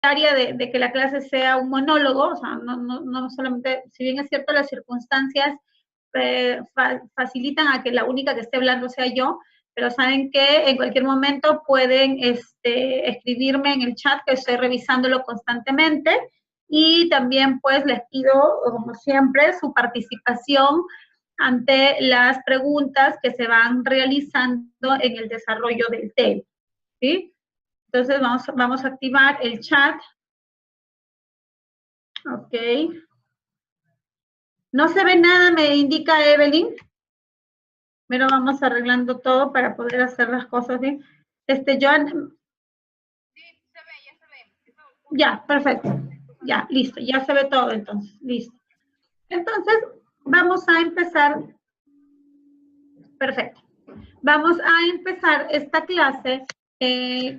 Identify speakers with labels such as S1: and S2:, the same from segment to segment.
S1: área de que la clase sea un monólogo, o sea, no solamente, si bien es cierto, las circunstancias facilitan a que la única que esté hablando sea yo, pero saben que en cualquier momento pueden escribirme en el chat, que estoy revisándolo constantemente, y también pues les pido, como siempre, su participación ante las preguntas que se van realizando en el desarrollo del tema, ¿sí? Entonces vamos a activar el chat. Ok. No se ve nada, me indica Evelyn. Pero vamos arreglando todo para poder hacer las cosas bien. Joan.
S2: Sí, se ve, ya se ve.
S1: Ya, perfecto. Ya, listo. Ya se ve todo entonces. Listo. Entonces, vamos a empezar. Perfecto. Vamos a empezar esta clase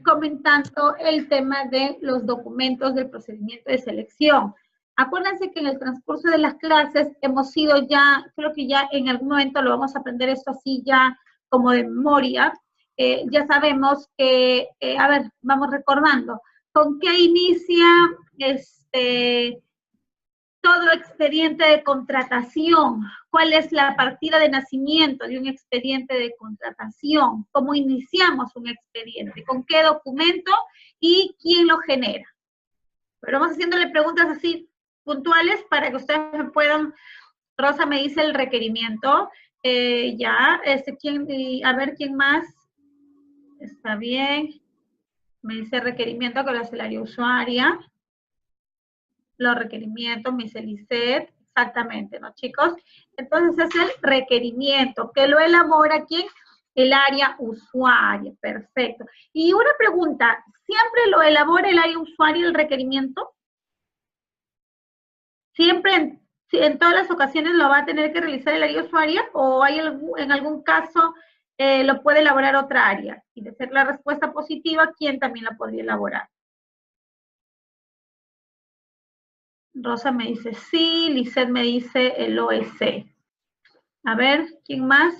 S1: comentando el tema de los documentos del procedimiento de selección. Acuérdense que en el transcurso de las clases hemos ido ya, creo que ya en algún momento lo vamos a aprender esto así ya como de memoria. Ya sabemos que, a ver, vamos recordando, ¿con qué inicia todo expediente de contratación? ¿Cuál es la partida de nacimiento de un expediente de contratación? ¿Cómo iniciamos un expediente? ¿Con qué documento? ¿Y quién lo genera? Pero vamos haciéndole preguntas así puntuales para que ustedes me puedan. Rosa me dice el requerimiento. A ver quién más. Está bien. Me dice requerimiento que lo hace el área usuaria. Los requerimientos, me dice Lisset, exactamente, ¿no, chicos? Entonces es el requerimiento, que lo elabora ¿quién? El área usuaria, perfecto. Y una pregunta, ¿siempre lo elabora el área usuaria el requerimiento? ¿Siempre, en todas las ocasiones lo va a tener que realizar el área usuaria o hay en algún caso lo puede elaborar otra área? Y de ser la respuesta positiva, ¿quién también la podría elaborar? Rosa me dice sí, Lisset me dice el OEC. A ver, ¿quién más?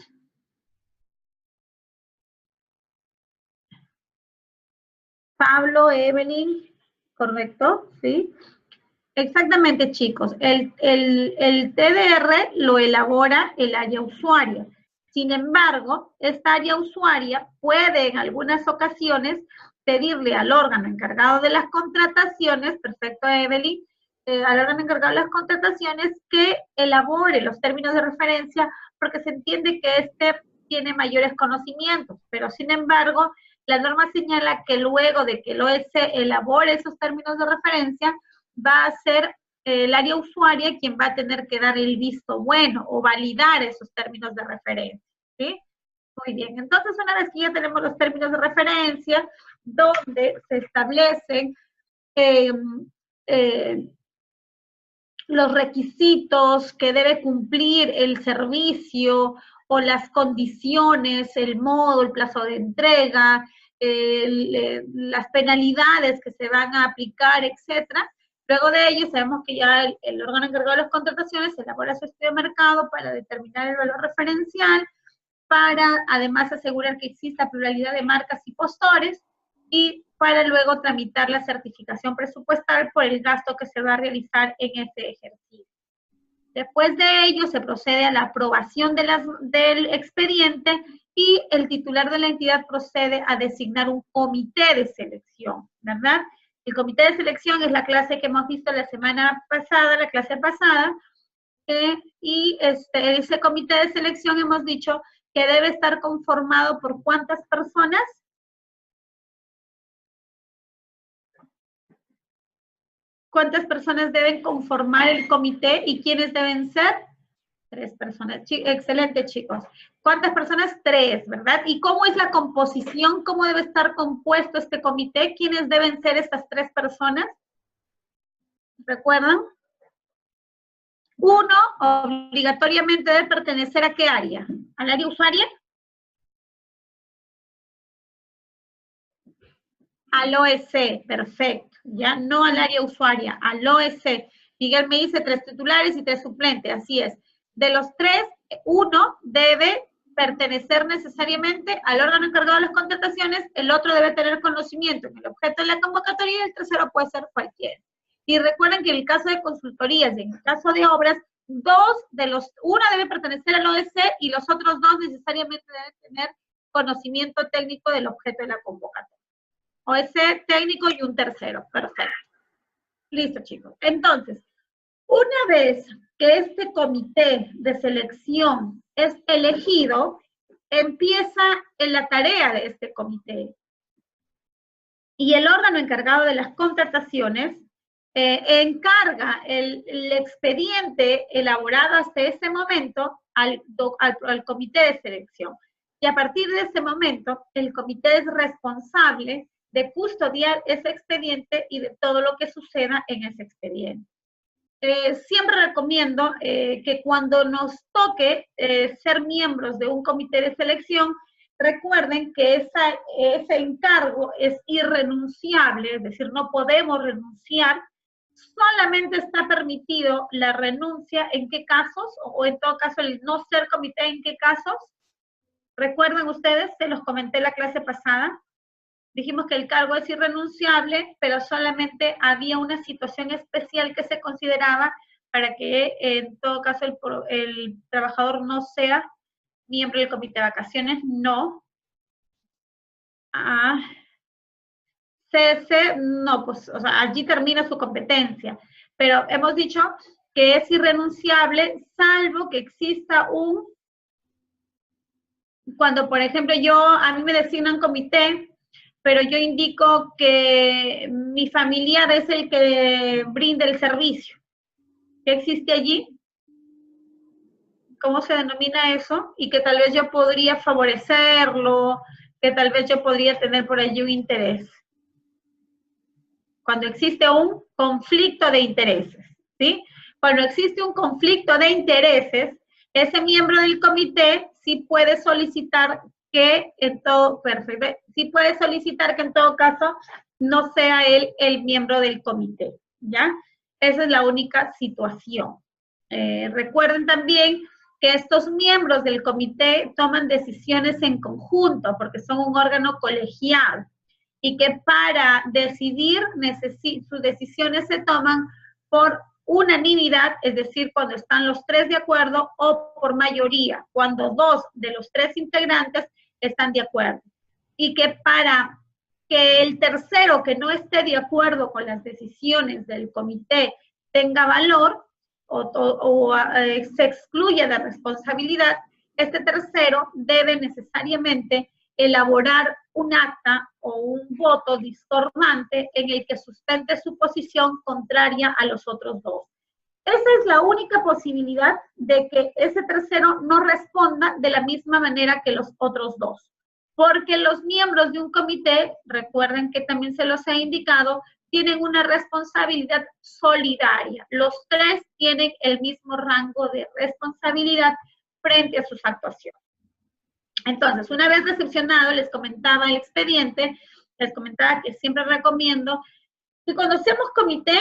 S1: Pablo, Evelyn, ¿correcto? Sí. Exactamente, chicos. El TDR lo elabora el área usuaria. Sin embargo, esta área usuaria puede en algunas ocasiones pedirle al órgano encargado de las contrataciones, perfecto, Evelyn, al órgano encargado de las contrataciones que elabore los términos de referencia porque se entiende que éste tiene mayores conocimientos, pero sin embargo, la norma señala que luego de que el OEC elabore esos términos de referencia, va a ser el área usuaria quien va a tener que dar el visto bueno o validar esos términos de referencia, ¿sí? Muy bien, entonces una vez que ya tenemos los términos de referencia, donde se establecen los requisitos que debe cumplir el servicio o las condiciones, el modo, el plazo de entrega, las penalidades que se van a aplicar, etcétera. Luego de ello, sabemos que ya el órgano encargado de las contrataciones elabora su estudio de mercado para determinar el valor referencial, para además asegurar que exista pluralidad de marcas y postores, y para luego tramitar la certificación presupuestal por el gasto que se va a realizar en ese ejercicio. Después de ello, se procede a la aprobación del expediente y el titular de la entidad procede a designar un comité de selección, ¿verdad? El comité de selección es la clase que hemos visto la semana pasada, la clase pasada, y ese comité de selección hemos dicho que debe estar conformado por ¿cuántas personas? ¿Cuántas personas deben conformar el comité y quiénes deben ser? 3 personas. Excelente, chicos. ¿Cuántas personas? 3, ¿verdad? ¿Y cómo es la composición? ¿Cómo debe estar compuesto este comité? ¿Quiénes deben ser estas 3 personas? ¿Recuerdan? 1 obligatoriamente debe pertenecer ¿a qué área? ¿Al área usuaria? Al OEC, perfecto. Ya no al área usuaria, al OEC. Miguel me dice 3 titulares y 3 suplentes, así es. De los 3, 1 debe pertenecer necesariamente al órgano encargado de las contrataciones, el otro debe tener conocimiento en el objeto de la convocatoria y el tercero puede ser cualquiera. Y recuerden que en el caso de consultorías y en el caso de obras, una debe pertenecer al OEC y los otros dos necesariamente deben tener conocimiento técnico del objeto de la convocatoria. OEC técnico y un tercero. Perfecto. Listo, chicos. Entonces, una vez que este comité de selección es elegido, empieza en la tarea de este comité. Y el órgano encargado de las contrataciones encarga el expediente elaborado hasta ese momento al comité de selección. Y a partir de ese momento, el comité es responsable de custodiar ese expediente y de todo lo que suceda en ese expediente. Siempre recomiendo que cuando nos toque ser miembros de un comité de selección, recuerden que ese encargo es irrenunciable, es decir, no podemos renunciar. Solamente está permitido la renuncia en qué casos, o en todo caso el no ser comité en qué casos. ¿Recuerdan ustedes? Se los comenté en la clase pasada. Dijimos que el cargo es irrenunciable, pero solamente había una situación especial que se consideraba para que en todo caso el trabajador no sea miembro del comité de vacaciones, no. CS, no, pues, o sea, allí termina su competencia. Pero hemos dicho que es irrenunciable, salvo que exista cuando, por ejemplo, a mí me designan comité, pero yo indico que mi familiar es el que brinda el servicio. ¿Qué existe allí? ¿Cómo se denomina eso? Y que tal vez yo podría favorecerlo, que tal vez yo podría tener por allí un interés. Cuando existe un conflicto de intereses, ¿sí? Cuando existe un conflicto de intereses, ese miembro del comité sí puede solicitar que sí puede solicitar que en todo caso no sea él el miembro del comité, ¿ya? Esa es la única situación. Recuerden también que estos miembros del comité toman decisiones en conjunto porque son un órgano colegiado y que para decidir sus decisiones se toman por unanimidad, es decir, cuando están los tres de acuerdo, o por mayoría, cuando dos de los tres integrantes están de acuerdo. Y que para que el tercero que no esté de acuerdo con las decisiones del comité tenga valor o se excluya de responsabilidad, este tercero debe necesariamente elaborar un acta o un voto discordante en el que sustente su posición contraria a los otros dos. Esa es la única posibilidad de que ese tercero no responda de la misma manera que los otros dos. Porque los miembros de un comité, recuerden que también se los he indicado, tienen una responsabilidad solidaria. Los tres tienen el mismo rango de responsabilidad frente a sus actuaciones. Entonces, una vez recepcionado, les comentaba el expediente, les comentaba que siempre recomiendo que cuando hacemos comité,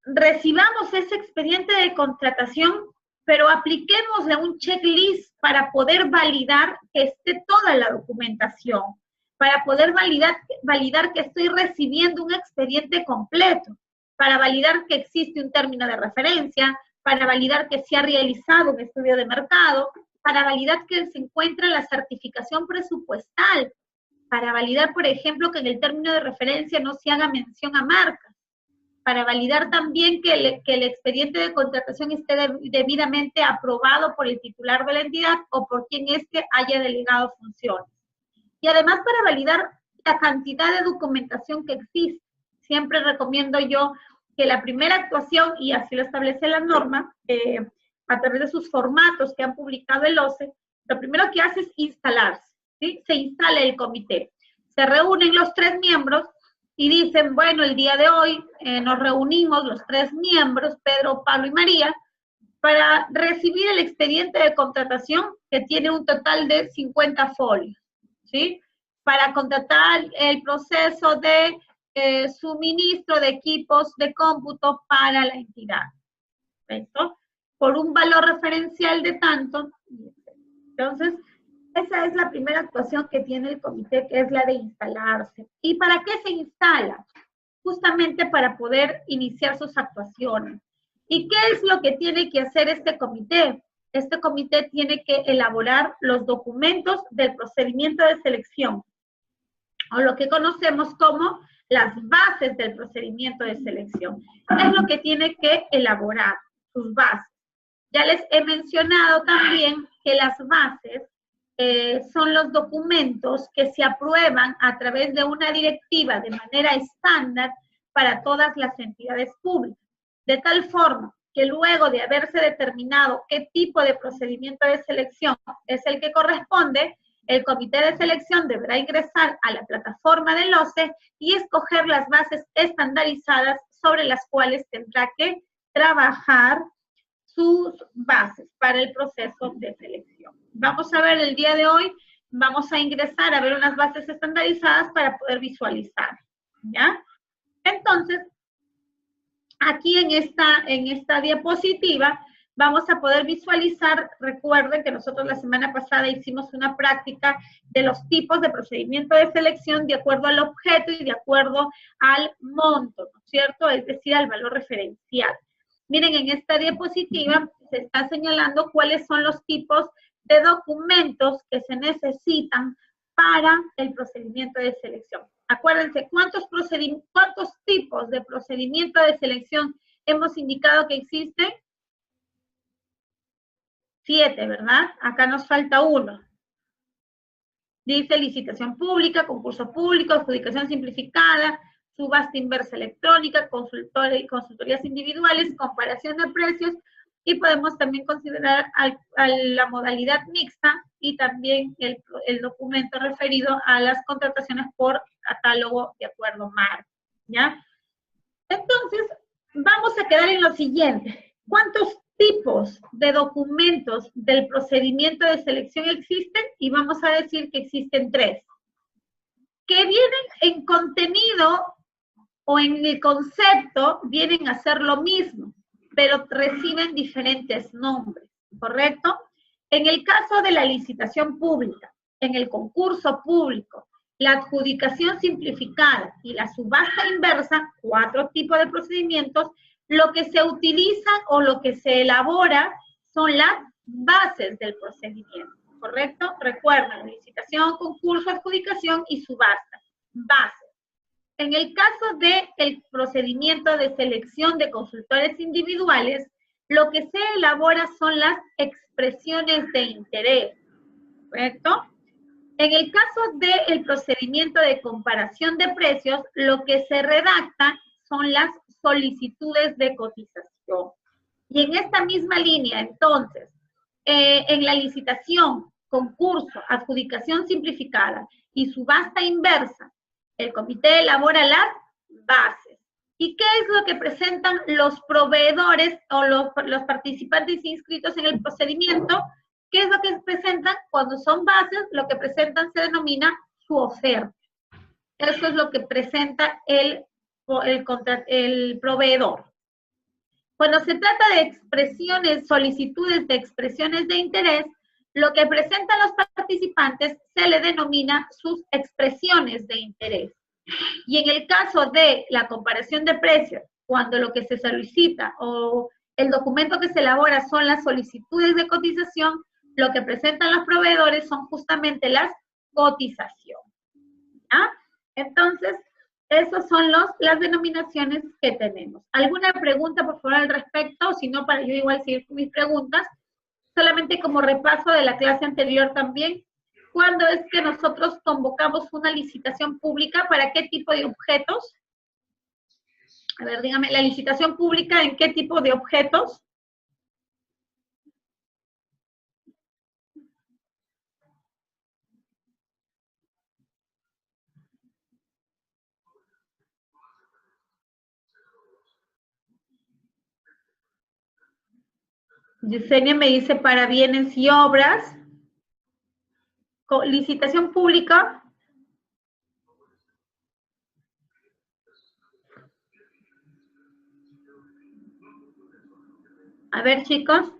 S1: recibamos ese expediente de contratación, pero apliquémosle un checklist para poder validar que esté toda la documentación, para poder validar que estoy recibiendo un expediente completo, para validar que existe un término de referencia, para validar que se ha realizado un estudio de mercado, para validar que se encuentra la certificación presupuestal, para validar, por ejemplo, que en el término de referencia no se haga mención a marcas, para validar también que el expediente de contratación esté debidamente aprobado por el titular de la entidad o por quien éste haya delegado funciones. Y además para validar la cantidad de documentación que existe. Siempre recomiendo yo que la primera actuación, y así lo establece la norma, a través de sus formatos que han publicado el OCE, lo primero que hace es instalarse, ¿sí? Se instala el comité. Se reúnen los tres miembros y dicen, bueno, el día de hoy nos reunimos los tres miembros, Pedro, Pablo y María, para recibir el expediente de contratación que tiene un total de 50 folios, ¿sí? Para contratar el proceso de suministro de equipos de cómputo para la entidad. ¿Perfecto? Por un valor referencial de tanto. Entonces, Esa es la primera actuación que tiene el comité, que es la de instalarse. ¿Y para qué se instala? Justamente para poder iniciar sus actuaciones. ¿Y qué es lo que tiene que hacer este comité? Este comité tiene que elaborar los documentos del procedimiento de selección, o lo que conocemos como las bases del procedimiento de selección. Es lo que tiene que elaborar, sus bases. Ya les he mencionado también que las bases son los documentos que se aprueban a través de una directiva de manera estándar para todas las entidades públicas, de tal forma que luego de haberse determinado qué tipo de procedimiento de selección es el que corresponde, el comité de selección deberá ingresar a la plataforma del OCE y escoger las bases estandarizadas sobre las cuales tendrá que trabajar sus bases para el proceso de selección. Vamos a ver el día de hoy, vamos a ingresar a ver unas bases estandarizadas para poder visualizar, ¿ya? Entonces, aquí en esta diapositiva vamos a poder visualizar, recuerden que nosotros la semana pasada hicimos una práctica de los tipos de procedimiento de selección de acuerdo al objeto y de acuerdo al monto, ¿no es cierto? Es decir, al valor referencial. Miren, en esta diapositiva se está señalando cuáles son los tipos de documentos que se necesitan para el procedimiento de selección. Acuérdense, ¿cuántos tipos de procedimiento de selección hemos indicado que existen? 7, ¿verdad? Acá nos falta uno. Dice licitación pública, concurso público, adjudicación simplificada, subasta inversa electrónica, consultorías individuales, comparación de precios, y podemos también considerar a la modalidad mixta y también el documento referido a las contrataciones por catálogo de acuerdo marco, ¿ya? Entonces, vamos a quedar en lo siguiente. ¿Cuántos tipos de documentos del procedimiento de selección existen? Y vamos a decir que existen 3. Que vienen en contenido o en el concepto, vienen a ser lo mismo, pero reciben diferentes nombres, ¿correcto? En el caso de la licitación pública, en el concurso público, la adjudicación simplificada y la subasta inversa, 4 tipos de procedimientos, lo que se utiliza o lo que se elabora son las bases del procedimiento, ¿correcto? Recuerden, licitación, concurso, adjudicación y subasta, bases. En el caso del procedimiento de selección de consultores individuales, lo que se elabora son las expresiones de interés, ¿correcto? En el caso del procedimiento de comparación de precios, lo que se redacta son las solicitudes de cotización. Y en esta misma línea, entonces, en la licitación, concurso, adjudicación simplificada y subasta inversa, el comité elabora las bases. ¿Y qué es lo que presentan los proveedores o los participantes inscritos en el procedimiento? ¿Qué es lo que presentan? Cuando son bases, lo que presentan se denomina su oferta. Eso es lo que presenta el proveedor. Cuando se trata de expresiones, solicitudes de expresiones de interés, lo que presentan los participantes se le denomina sus expresiones de interés. Y en el caso de la comparación de precios, cuando lo que se solicita o el documento que se elabora son las solicitudes de cotización, lo que presentan los proveedores son justamente las cotizaciones. ¿Ah? Entonces, esas son las denominaciones que tenemos. ¿Alguna pregunta, por favor, al respecto? O si no, para yo igual seguir con mis preguntas. Solamente como repaso de la clase anterior también. ¿Cuándo es que nosotros convocamos una licitación pública? ¿Para qué tipo de objetos? A ver, dígame, ¿la licitación pública en qué tipo de objetos? Yesenia me dice para bienes y obras. Licitación pública. A ver, chicos.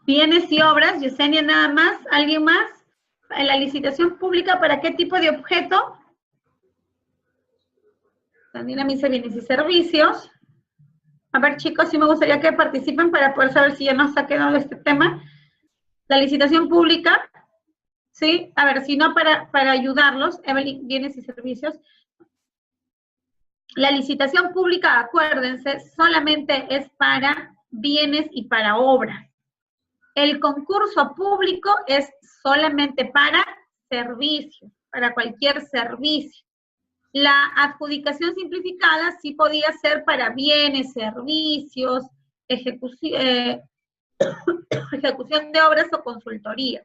S1: Bienes y obras, Yesenia nada más, ¿alguien más? En la licitación pública, ¿para qué tipo de objeto? Daniela me dice bienes y servicios. A ver, chicos, sí me gustaría que participen para poder saber si ya nos ha quedado este tema. La licitación pública, ¿sí? A ver, si no, para ayudarlos, Evelyn, bienes y servicios. La licitación pública, acuérdense, solamente es para bienes y para obras. El concurso público es solamente para servicios, para cualquier servicio. La adjudicación simplificada sí podía ser para bienes, servicios, ejecución de obras o consultoría.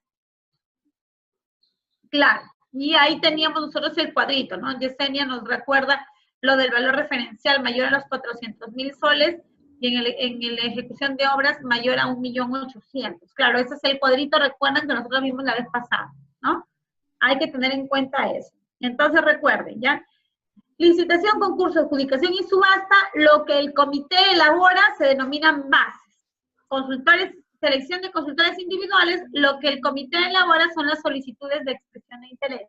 S1: Claro, y ahí teníamos nosotros el cuadrito, ¿no? Yesenia nos recuerda lo del valor referencial mayor a los 400,000 soles y en la ejecución de obras mayor a 1.800.000. Claro, ese es el cuadrito, recuerdan que nosotros vimos la vez pasada, ¿no? Hay que tener en cuenta eso. Entonces recuerden, ¿ya? Licitación, concurso, adjudicación y subasta, lo que el comité elabora se denominan bases. Consultores, selección de consultores individuales, lo que el comité elabora son las solicitudes de expresión de interés.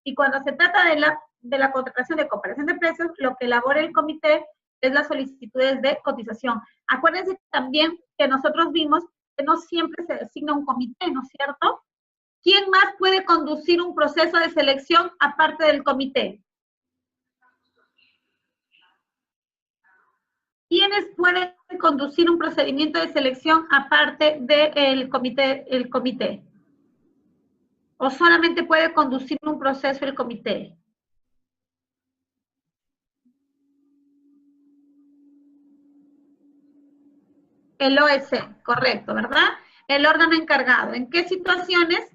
S1: Y cuando se trata de la contratación de comparación de precios, lo que elabora el comité es las solicitudes de cotización. Acuérdense también que nosotros vimos que no siempre se designa un comité, ¿no es cierto? ¿Quién más puede conducir un proceso de selección aparte del comité? ¿Quiénes pueden conducir un procedimiento de selección aparte del comité? ¿O solamente puede conducir un proceso el comité? El OEC, correcto, ¿verdad? El órgano encargado. ¿En qué situaciones?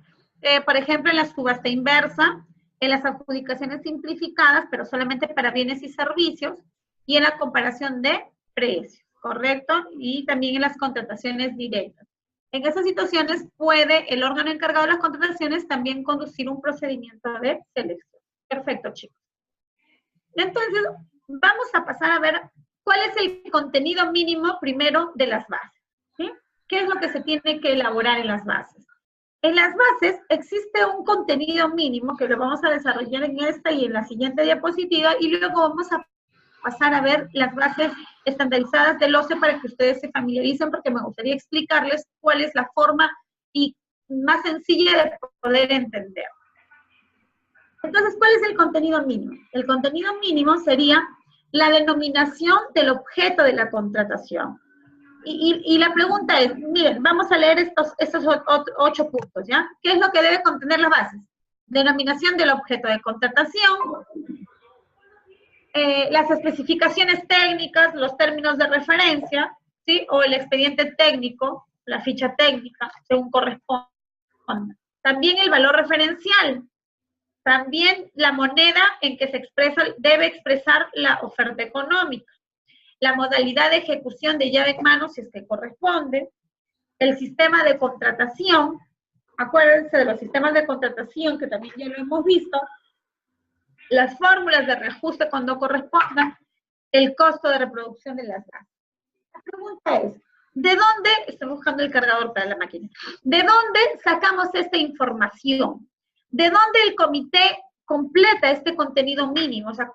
S1: Por ejemplo, en la subasta inversa, en las adjudicaciones simplificadas, pero solamente para bienes y servicios, y en la comparación de precios, ¿correcto? Y también en las contrataciones directas. En esas situaciones puede el órgano encargado de las contrataciones también conducir un procedimiento de selección. Perfecto, chicos. Entonces, vamos a pasar a ver cuál es el contenido mínimo primero de las bases. ¿Sí? ¿Qué es lo que se tiene que elaborar en las bases? En las bases existe un contenido mínimo que lo vamos a desarrollar en esta y en la siguiente diapositiva y luego vamos a pasar a ver las bases estandarizadas del OCE para que ustedes se familiaricen porque me gustaría explicarles cuál es la forma y más sencilla de poder entender. Entonces, ¿cuál es el contenido mínimo? El contenido mínimo sería la denominación del objeto de la contratación. Y la pregunta es, miren, vamos a leer estos 8 puntos, ¿ya? ¿Qué es lo que debe contener las bases? Denominación del objeto de contratación, las especificaciones técnicas, los términos de referencia, ¿sí? O el expediente técnico, la ficha técnica, según corresponda. También el valor referencial. También la moneda en que se expresa, debe expresar la oferta económica. La modalidad de ejecución de llave en mano, si es que corresponde. El sistema de contratación. Acuérdense de los sistemas de contratación, que también ya lo hemos visto. Las fórmulas de reajuste cuando correspondan. El costo de reproducción de las bases. La pregunta es, ¿de dónde, estoy buscando el cargador para la máquina, ¿de dónde sacamos esta información? ¿De dónde el comité completa este contenido mínimo? O sea,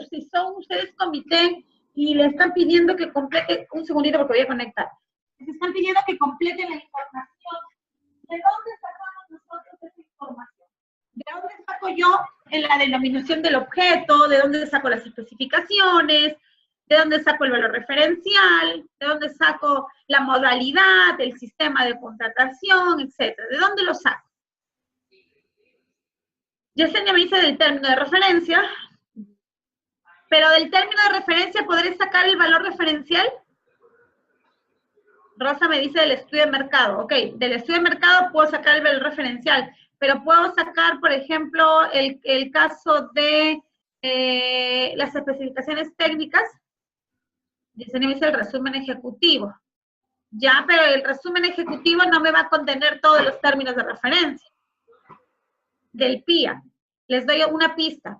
S1: si son ustedes comité y le están pidiendo que complete, un segundito porque voy a conectar, les están pidiendo que completen la información, ¿de dónde sacamos nosotros esa información? ¿De dónde saco yo en la denominación del objeto? ¿De dónde saco las especificaciones? ¿De dónde saco el valor referencial? ¿De dónde saco la modalidad, el sistema de contratación, etcétera? ¿De dónde lo saco? Yesenia me dice del término de referencia, pero del término de referencia, ¿podré sacar el valor referencial? Rosa me dice del estudio de mercado. Ok, del estudio de mercado puedo sacar el valor referencial, pero puedo sacar, por ejemplo, el caso de las especificaciones técnicas. Yesenia me dice el resumen ejecutivo. Ya, pero el resumen ejecutivo no me va a contener todos los términos de referencia. Del PIA. Les doy una pista.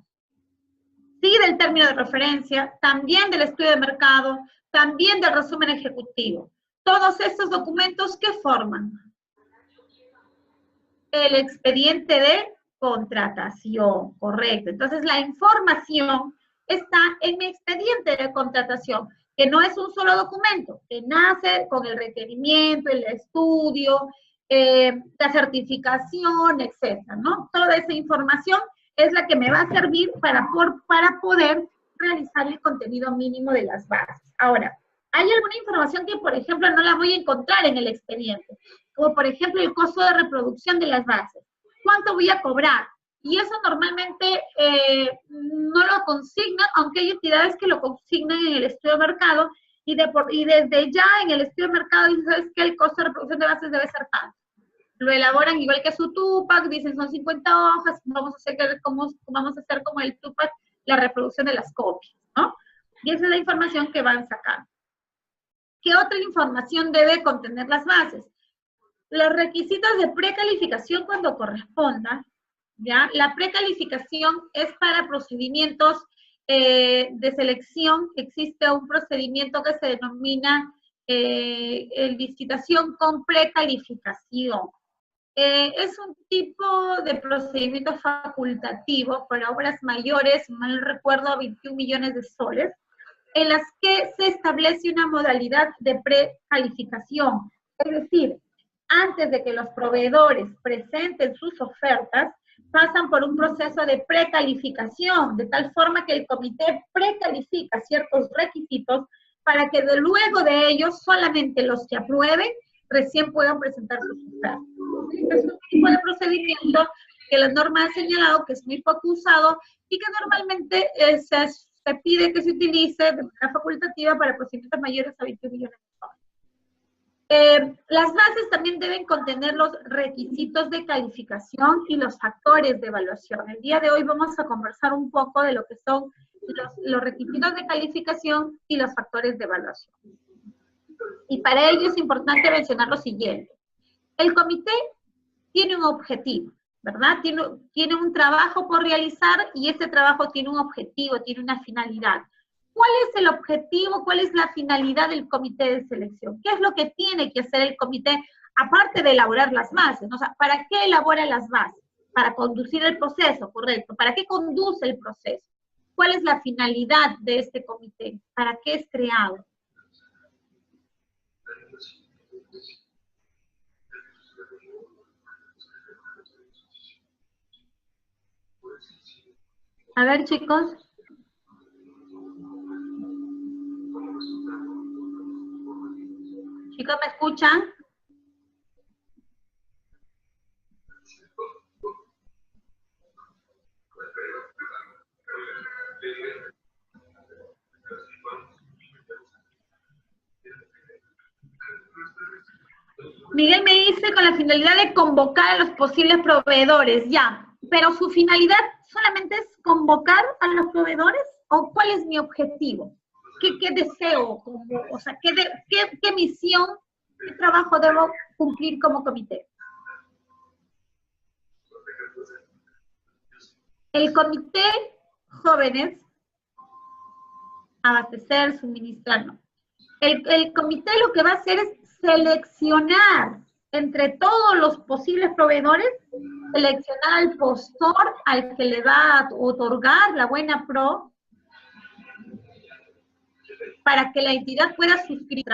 S1: Sí, del término de referencia, también del estudio de mercado, también del resumen ejecutivo. Todos estos documentos, ¿qué forman? El expediente de contratación, correcto. Entonces, la información está en mi expediente de contratación, que no es un solo documento, que nace con el requerimiento, el estudio, la certificación, etcétera, ¿no? Toda esa información es la que me va a servir para poder realizar el contenido mínimo de las bases. Ahora, hay alguna información que, por ejemplo, no la voy a encontrar en el expediente, como por ejemplo el costo de reproducción de las bases. ¿Cuánto voy a cobrar? Y eso normalmente no lo consignan, aunque hay entidades que lo consignan en el estudio de mercado, y desde ya en el estudio de mercado dicen, ¿sabes qué? El costo de reproducción de bases debe ser tanto. Lo elaboran igual que su TUPAC, dicen son 50 hojas, vamos a hacer como el TUPAC, la reproducción de las copias, ¿no? Y esa es la información que van sacando. ¿Qué otra información debe contener las bases? Los requisitos de precalificación cuando corresponda, ¿ya? La precalificación es para procedimientos de selección. Existe un procedimiento que se denomina licitación con precalificación. Es un tipo de procedimiento facultativo para obras mayores, mal recuerdo, 21 millones de soles, en las que se establece una modalidad de precalificación. Es decir, antes de que los proveedores presenten sus ofertas, pasan por un proceso de precalificación, de tal forma que el comité precalifica ciertos requisitos para que luego de ellos solamente los que aprueben recién puedan presentar sus ofertas. Es un tipo de procedimiento que la norma ha señalado que es muy poco usado y que normalmente se pide que se utilice de manera facultativa para procedimientos mayores a 21 millones de soles. Las bases también deben contener los requisitos de calificación y los factores de evaluación. El día de hoy vamos a conversar un poco de lo que son los requisitos de calificación y los factores de evaluación. Y para ello es importante mencionar lo siguiente. El comité tiene un objetivo, ¿verdad? Tiene un trabajo por realizar y ese trabajo tiene un objetivo, tiene una finalidad. ¿Cuál es el objetivo? ¿Cuál es la finalidad del comité de selección? ¿Qué es lo que tiene que hacer el comité, aparte de elaborar las bases? O sea, ¿para qué elabora las bases? Para conducir el proceso, correcto. ¿Para qué conduce el proceso? ¿Cuál es la finalidad de este comité? ¿Para qué es creado? A ver, chicos. Chicos, ¿me escuchan? Miguel me dice con la finalidad de convocar a los posibles proveedores, ya, pero su finalidad solamente es convocar a los proveedores, ¿o cuál es mi objetivo? ¿Qué deseo? O sea, ¿qué misión, qué trabajo debo cumplir como comité? El comité jóvenes, abastecer, suministrar, no. El comité lo que va a hacer es seleccionar entre todos los posibles proveedores, seleccionar al postor al que le va a otorgar la buena pro para que la entidad pueda suscribir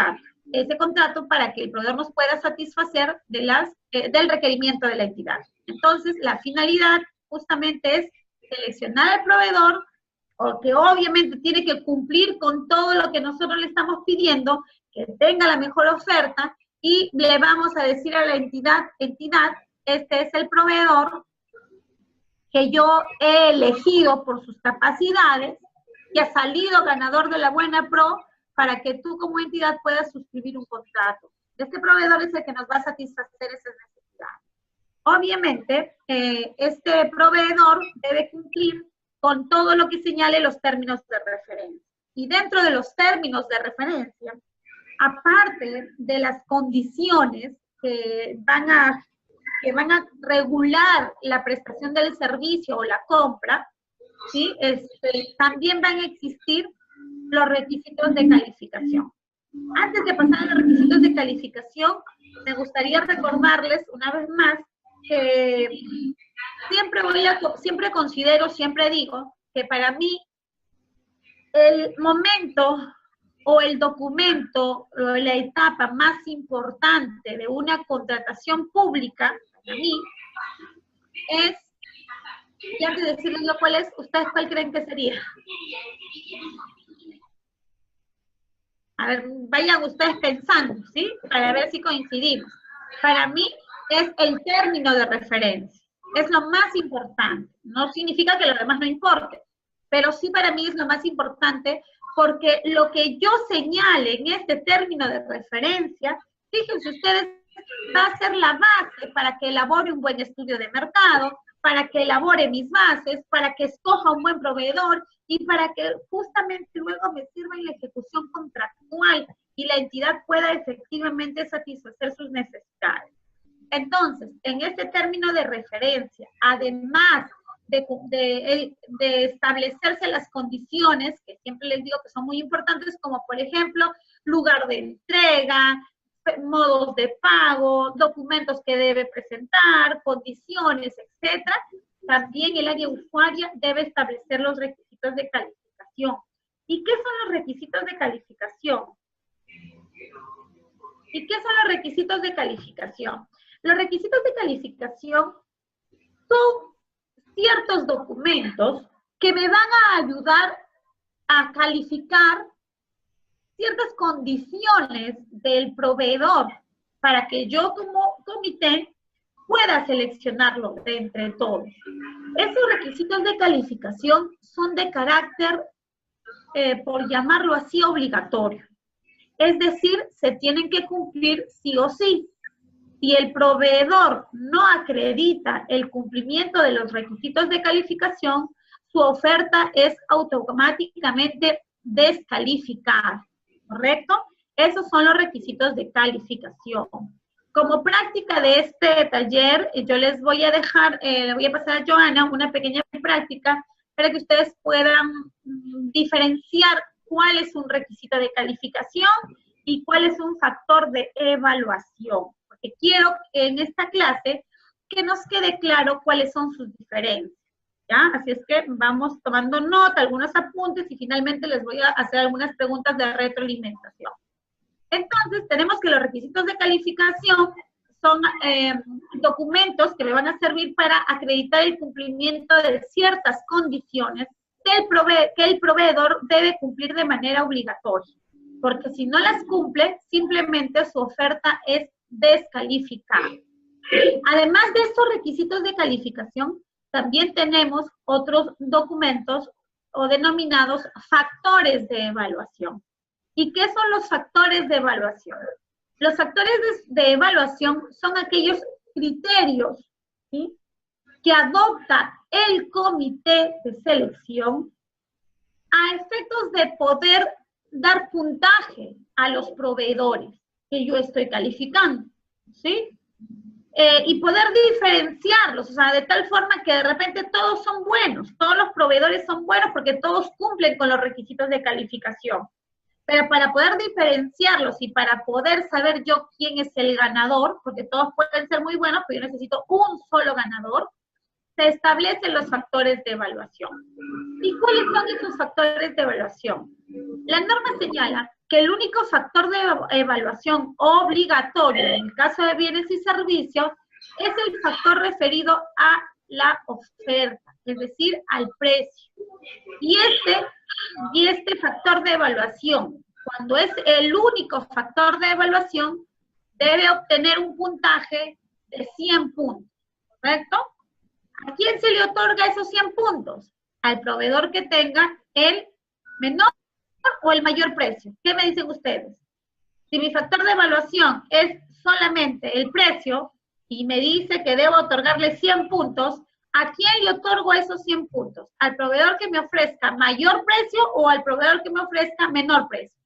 S1: ese contrato para que el proveedor nos pueda satisfacer del requerimiento de la entidad. Entonces, la finalidad justamente es seleccionar al proveedor, o que obviamente tiene que cumplir con todo lo que nosotros le estamos pidiendo, que tenga la mejor oferta, y le vamos a decir a la entidad, este es el proveedor que yo he elegido por sus capacidades, que ha salido ganador de la buena pro, para que tú como entidad puedas suscribir un contrato. Este proveedor es el que nos va a satisfacer esas necesidades. Obviamente, este proveedor debe cumplir con todo lo que señale los términos de referencia. Y dentro de los términos de referencia, aparte de las condiciones que van a regular la prestación del servicio o la compra, ¿sí? También van a existir los requisitos de calificación. Antes de pasar a los requisitos de calificación, me gustaría recordarles una vez más que siempre considero, siempre digo que para mí el momento o el documento o la etapa más importante de una contratación pública, para mí, es, y antes de decirles cuál es, ¿ustedes cuál creen que sería? A ver, vayan ustedes pensando, ¿sí? Para ver si coincidimos. Para mí es el término de referencia. Es lo más importante. No significa que lo demás no importe, pero sí para mí es lo más importante porque lo que yo señale en este término de referencia, fíjense ustedes, va a ser la base para que elabore un buen estudio de mercado, para que elabore mis bases, para que escoja un buen proveedor y para que justamente luego me sirva en la ejecución contractual y la entidad pueda efectivamente satisfacer sus necesidades. Entonces, en este término de referencia, además de establecerse las condiciones, que siempre les digo que son muy importantes, como por ejemplo, lugar de entrega, modos de pago, documentos que debe presentar, condiciones, etcétera. También el área usuaria debe establecer los requisitos de calificación. ¿Y qué son los requisitos de calificación? ¿Y qué son los requisitos de calificación? Los requisitos de calificación son ciertos documentos que me van a ayudar a calificar ciertas condiciones del proveedor para que yo como comité pueda seleccionarlo de entre todos. Esos requisitos de calificación son de carácter, por llamarlo así, obligatorio. Es decir, se tienen que cumplir sí o sí. Si el proveedor no acredita el cumplimiento de los requisitos de calificación, su oferta es automáticamente descalificada, ¿correcto? Esos son los requisitos de calificación. Como práctica de este taller, yo les voy a dejar, le voy a pasar a Joana una pequeña práctica para que ustedes puedan diferenciar cuál es un requisito de calificación y cuál es un factor de evaluación. Porque quiero en esta clase que nos quede claro cuáles son sus diferencias, ¿ya? Así es que vamos tomando nota, algunos apuntes y finalmente les voy a hacer algunas preguntas de retroalimentación. Entonces, tenemos que los requisitos de calificación son documentos que le van a servir para acreditar el cumplimiento de ciertas condiciones que el proveedor debe cumplir de manera obligatoria. Porque si no las cumple, simplemente su oferta es descalificada. Además de estos requisitos de calificación, también tenemos otros documentos o denominados factores de evaluación. ¿Y qué son los factores de evaluación? Los factores de evaluación son aquellos criterios, ¿sí?, que adopta el comité de selección a efectos de poder dar puntaje a los proveedores que yo estoy calificando, ¿sí? Y poder diferenciarlos, o sea, de tal forma que de repente todos son buenos, todos los proveedores son buenos porque todos cumplen con los requisitos de calificación. Pero para poder diferenciarlos y para poder saber yo quién es el ganador, porque todos pueden ser muy buenos, pero yo necesito un solo ganador, se establecen los factores de evaluación. ¿Y cuáles son esos factores de evaluación? La norma señala que el único factor de evaluación obligatorio en el caso de bienes y servicios es el factor referido a la oferta, es decir, al precio. Y este factor de evaluación, cuando es el único factor de evaluación, debe obtener un puntaje de 100 puntos, ¿correcto? ¿A quién se le otorga esos 100 puntos? Al proveedor que tenga el menor o el mayor precio. ¿Qué me dicen ustedes? Si mi factor de evaluación es solamente el precio y me dice que debo otorgarle 100 puntos, ¿a quién le otorgo esos 100 puntos? ¿Al proveedor que me ofrezca mayor precio o al proveedor que me ofrezca menor precio?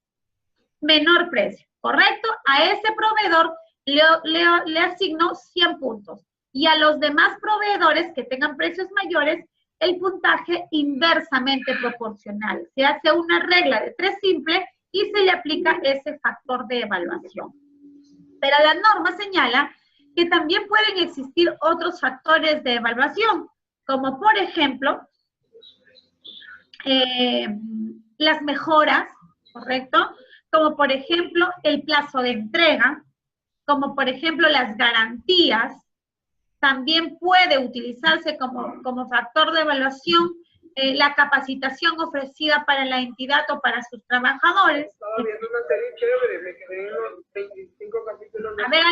S1: Menor precio, ¿correcto? A ese proveedor le asigno 100 puntos. Y a los demás proveedores que tengan precios mayores, el puntaje inversamente proporcional. Se hace una regla de 3 simple y se le aplica ese factor de evaluación. Pero la norma señala que también pueden existir otros factores de evaluación, como por ejemplo, las mejoras, ¿correcto? Como por ejemplo el plazo de entrega, como por ejemplo las garantías. También puede utilizarse como factor de evaluación la capacitación ofrecida para la entidad o para sus trabajadores.
S3: Estaba viendo una serie chévere, me quedé en los 25 capítulos.
S1: A ver,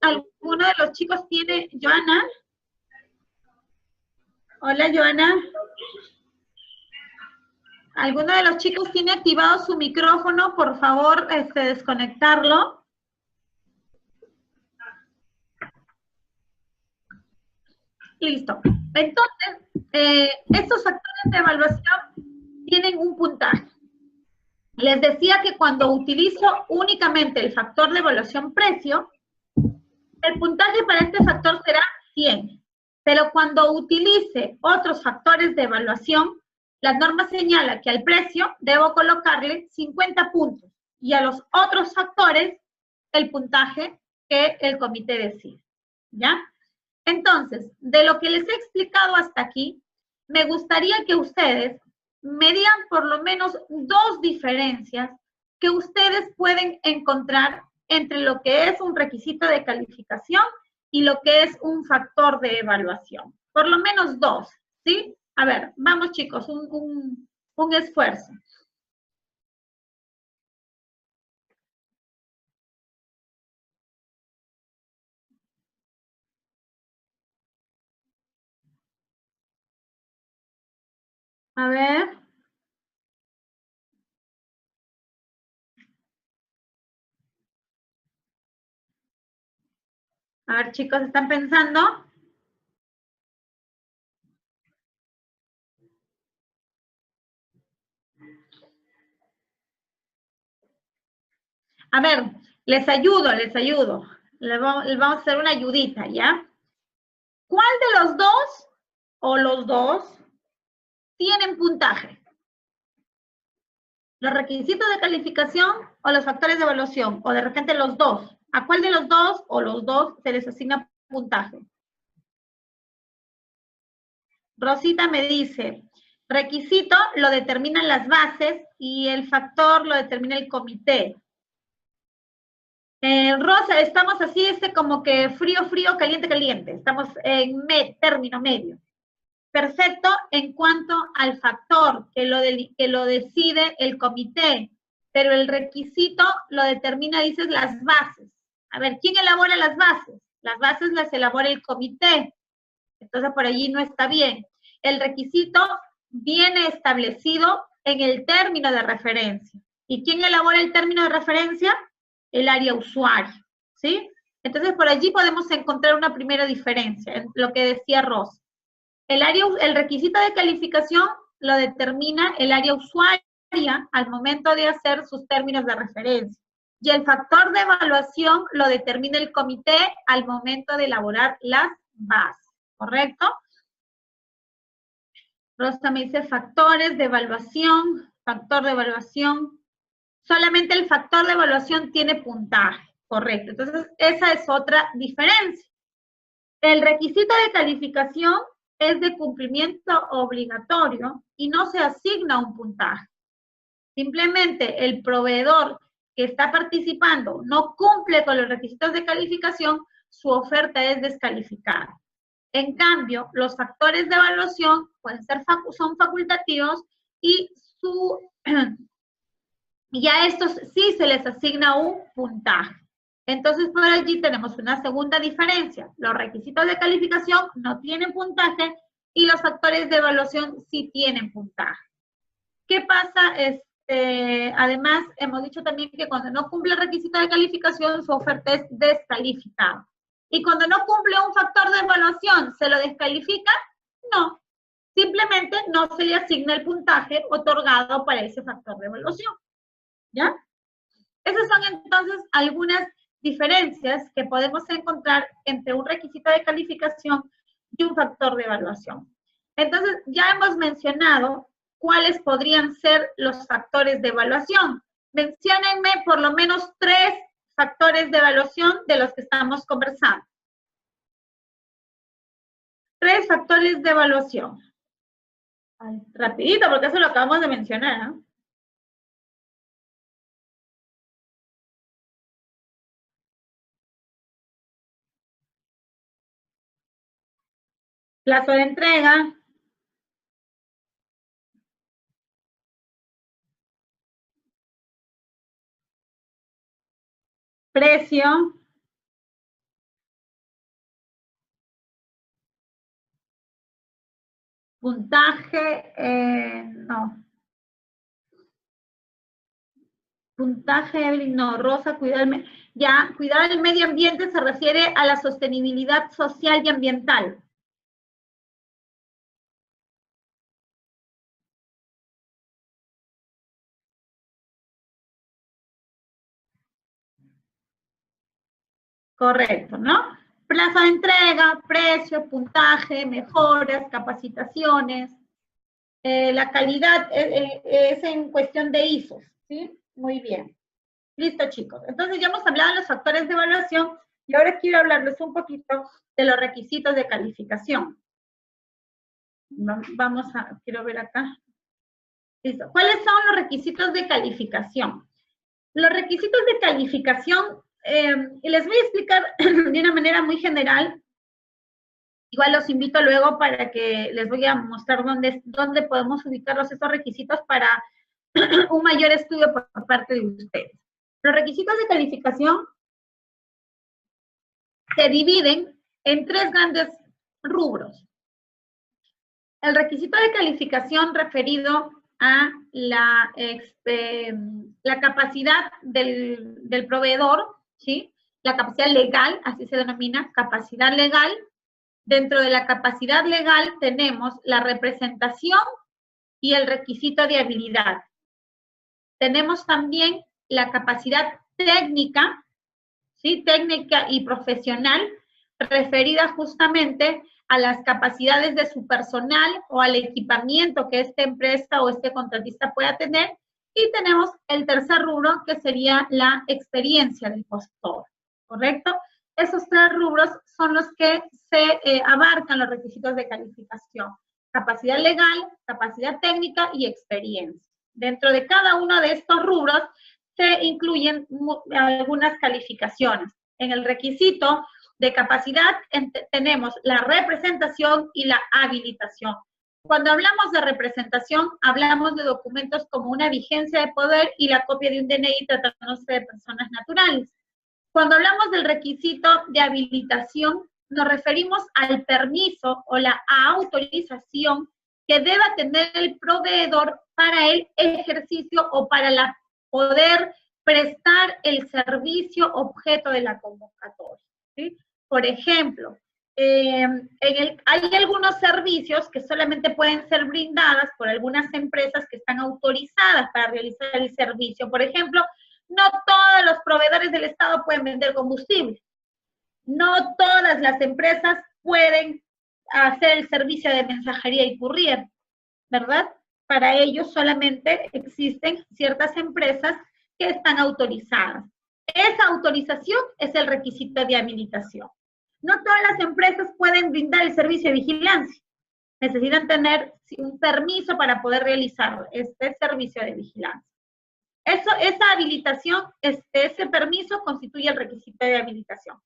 S1: ¿alguno de los chicos tiene? ¿Joana? Hola, Joana. ¿Alguno de los chicos tiene activado su micrófono? Por favor, desconectarlo. Listo. Entonces, estos factores de evaluación tienen un puntaje. Les decía que cuando utilizo únicamente el factor de evaluación precio, el puntaje para este factor será 100. Pero cuando utilice otros factores de evaluación, la norma señala que al precio debo colocarle 50 puntos y a los otros factores el puntaje que el comité decide. ¿Ya? Entonces, de lo que les he explicado hasta aquí, me gustaría que ustedes me digan por lo menos 2 diferencias que ustedes pueden encontrar entre lo que es un requisito de calificación y lo que es un factor de evaluación. Por lo menos 2, ¿sí? A ver, vamos chicos, un esfuerzo. A ver. A ver, chicos, ¿están pensando? A ver, les ayudo. Les vamos a hacer una ayudita, ¿ya? ¿Cuál de los dos o los dos tienen puntaje? ¿Los requisitos de calificación o los factores de evaluación? O de repente los dos. ¿A cuál de los dos o los dos se les asigna puntaje? Rosita me dice, requisito lo determinan las bases y el factor lo determina el comité. Rosa, estamos así, como que frío, caliente, caliente. Estamos en término medio. Perfecto en cuanto al factor que lo decide el comité, pero el requisito lo determina, dices, las bases. A ver, ¿quién elabora las bases? Las bases las elabora el comité. Entonces, por allí no está bien. El requisito viene establecido en el término de referencia. ¿Y quién elabora el término de referencia? El área usuario, ¿sí? Entonces, por allí podemos encontrar una primera diferencia, en lo que decía Rosa. El requisito de calificación lo determina el área usuaria al momento de hacer sus términos de referencia. Y el factor de evaluación lo determina el comité al momento de elaborar las bases, ¿correcto? Rosa me dice factores de evaluación, factor de evaluación. Solamente el factor de evaluación tiene puntaje, correcto. Entonces, esa es otra diferencia. El requisito de calificación es de cumplimiento obligatorio y no se asigna un puntaje. Simplemente el proveedor que está participando no cumple con los requisitos de calificación, su oferta es descalificada. En cambio, los factores de evaluación son facultativos y a estos sí se les asigna un puntaje. Entonces, por allí tenemos una segunda diferencia. Los requisitos de calificación no tienen puntaje y los factores de evaluación sí tienen puntaje. ¿Qué pasa? Además, hemos dicho también que cuando no cumple el requisito de calificación, su oferta es descalificada. Y cuando no cumple un factor de evaluación, ¿se lo descalifica? No. Simplemente no se le asigna el puntaje otorgado para ese factor de evaluación. ¿Ya? Esas son entonces algunas diferencias que podemos encontrar entre un requisito de calificación y un factor de evaluación. Entonces, ya hemos mencionado ¿cuáles podrían ser los factores de evaluación? Menciónenme por lo menos 3 factores de evaluación de los que estamos conversando. 3 factores de evaluación. Ay, rapidito, porque eso lo acabamos de mencionar, ¿no? Plazo de entrega. Precio. Puntaje, no. Puntaje, Evelyn, no. Rosa, cuidar el medio ambiente se refiere a la sostenibilidad social y ambiental. Correcto, ¿no? Plazo de entrega, precio, puntaje, mejoras, capacitaciones. La calidad es en cuestión de ISOs, ¿sí? Muy bien. Listo, chicos. Entonces ya hemos hablado de los factores de evaluación y ahora quiero hablarles un poquito de los requisitos de calificación. Quiero ver acá. Listo. ¿Cuáles son los requisitos de calificación? Los requisitos de calificación, les voy a explicar de una manera muy general. Igual los invito luego para que les voy a mostrar dónde podemos ubicarlos estos requisitos para un mayor estudio por parte de ustedes. Los requisitos de calificación se dividen en 3 grandes rubros. El requisito de calificación referido a la capacidad del proveedor, ¿sí? La capacidad legal, así se denomina, capacidad legal. Dentro de la capacidad legal tenemos la representación y el requisito de habilidad. Tenemos también la capacidad técnica, ¿sí? Técnica y profesional, referida justamente a las capacidades de su personal o al equipamiento que esta empresa o este contratista pueda tener. Y tenemos el tercer rubro, que sería la experiencia del postor, ¿correcto? Esos 3 rubros son los que se abarcan los requisitos de calificación. Capacidad legal, capacidad técnica y experiencia. Dentro de cada uno de estos rubros se incluyen algunas calificaciones. En el requisito de capacidad tenemos la representación y la habilitación. Cuando hablamos de representación, hablamos de documentos como una vigencia de poder y la copia de un DNI tratándose de personas naturales. Cuando hablamos del requisito de habilitación, nos referimos al permiso o la autorización que deba tener el proveedor para el ejercicio o para poder prestar el servicio objeto de la convocatoria, ¿sí? Por ejemplo, hay algunos servicios que solamente pueden ser brindadas por algunas empresas que están autorizadas para realizar el servicio. Por ejemplo, no todos los proveedores del Estado pueden vender combustible. No todas las empresas pueden hacer el servicio de mensajería y courier, ¿verdad? Para ello solamente existen ciertas empresas que están autorizadas. Esa autorización es el requisito de habilitación. No todas las empresas pueden brindar el servicio de vigilancia. Necesitan tener un permiso para poder realizar este servicio de vigilancia. Esa habilitación, ese permiso constituye el requisito de habilitación.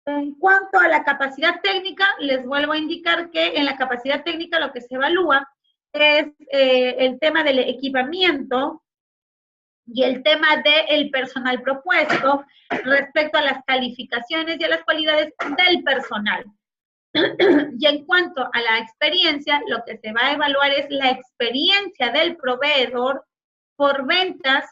S1: En cuanto a la capacidad técnica, les vuelvo a indicar que en la capacidad técnica lo que se evalúa es el tema del equipamiento y el tema del personal propuesto respecto a las calificaciones y a las cualidades del personal. Y en cuanto a la experiencia, lo que se va a evaluar es la experiencia del proveedor por ventas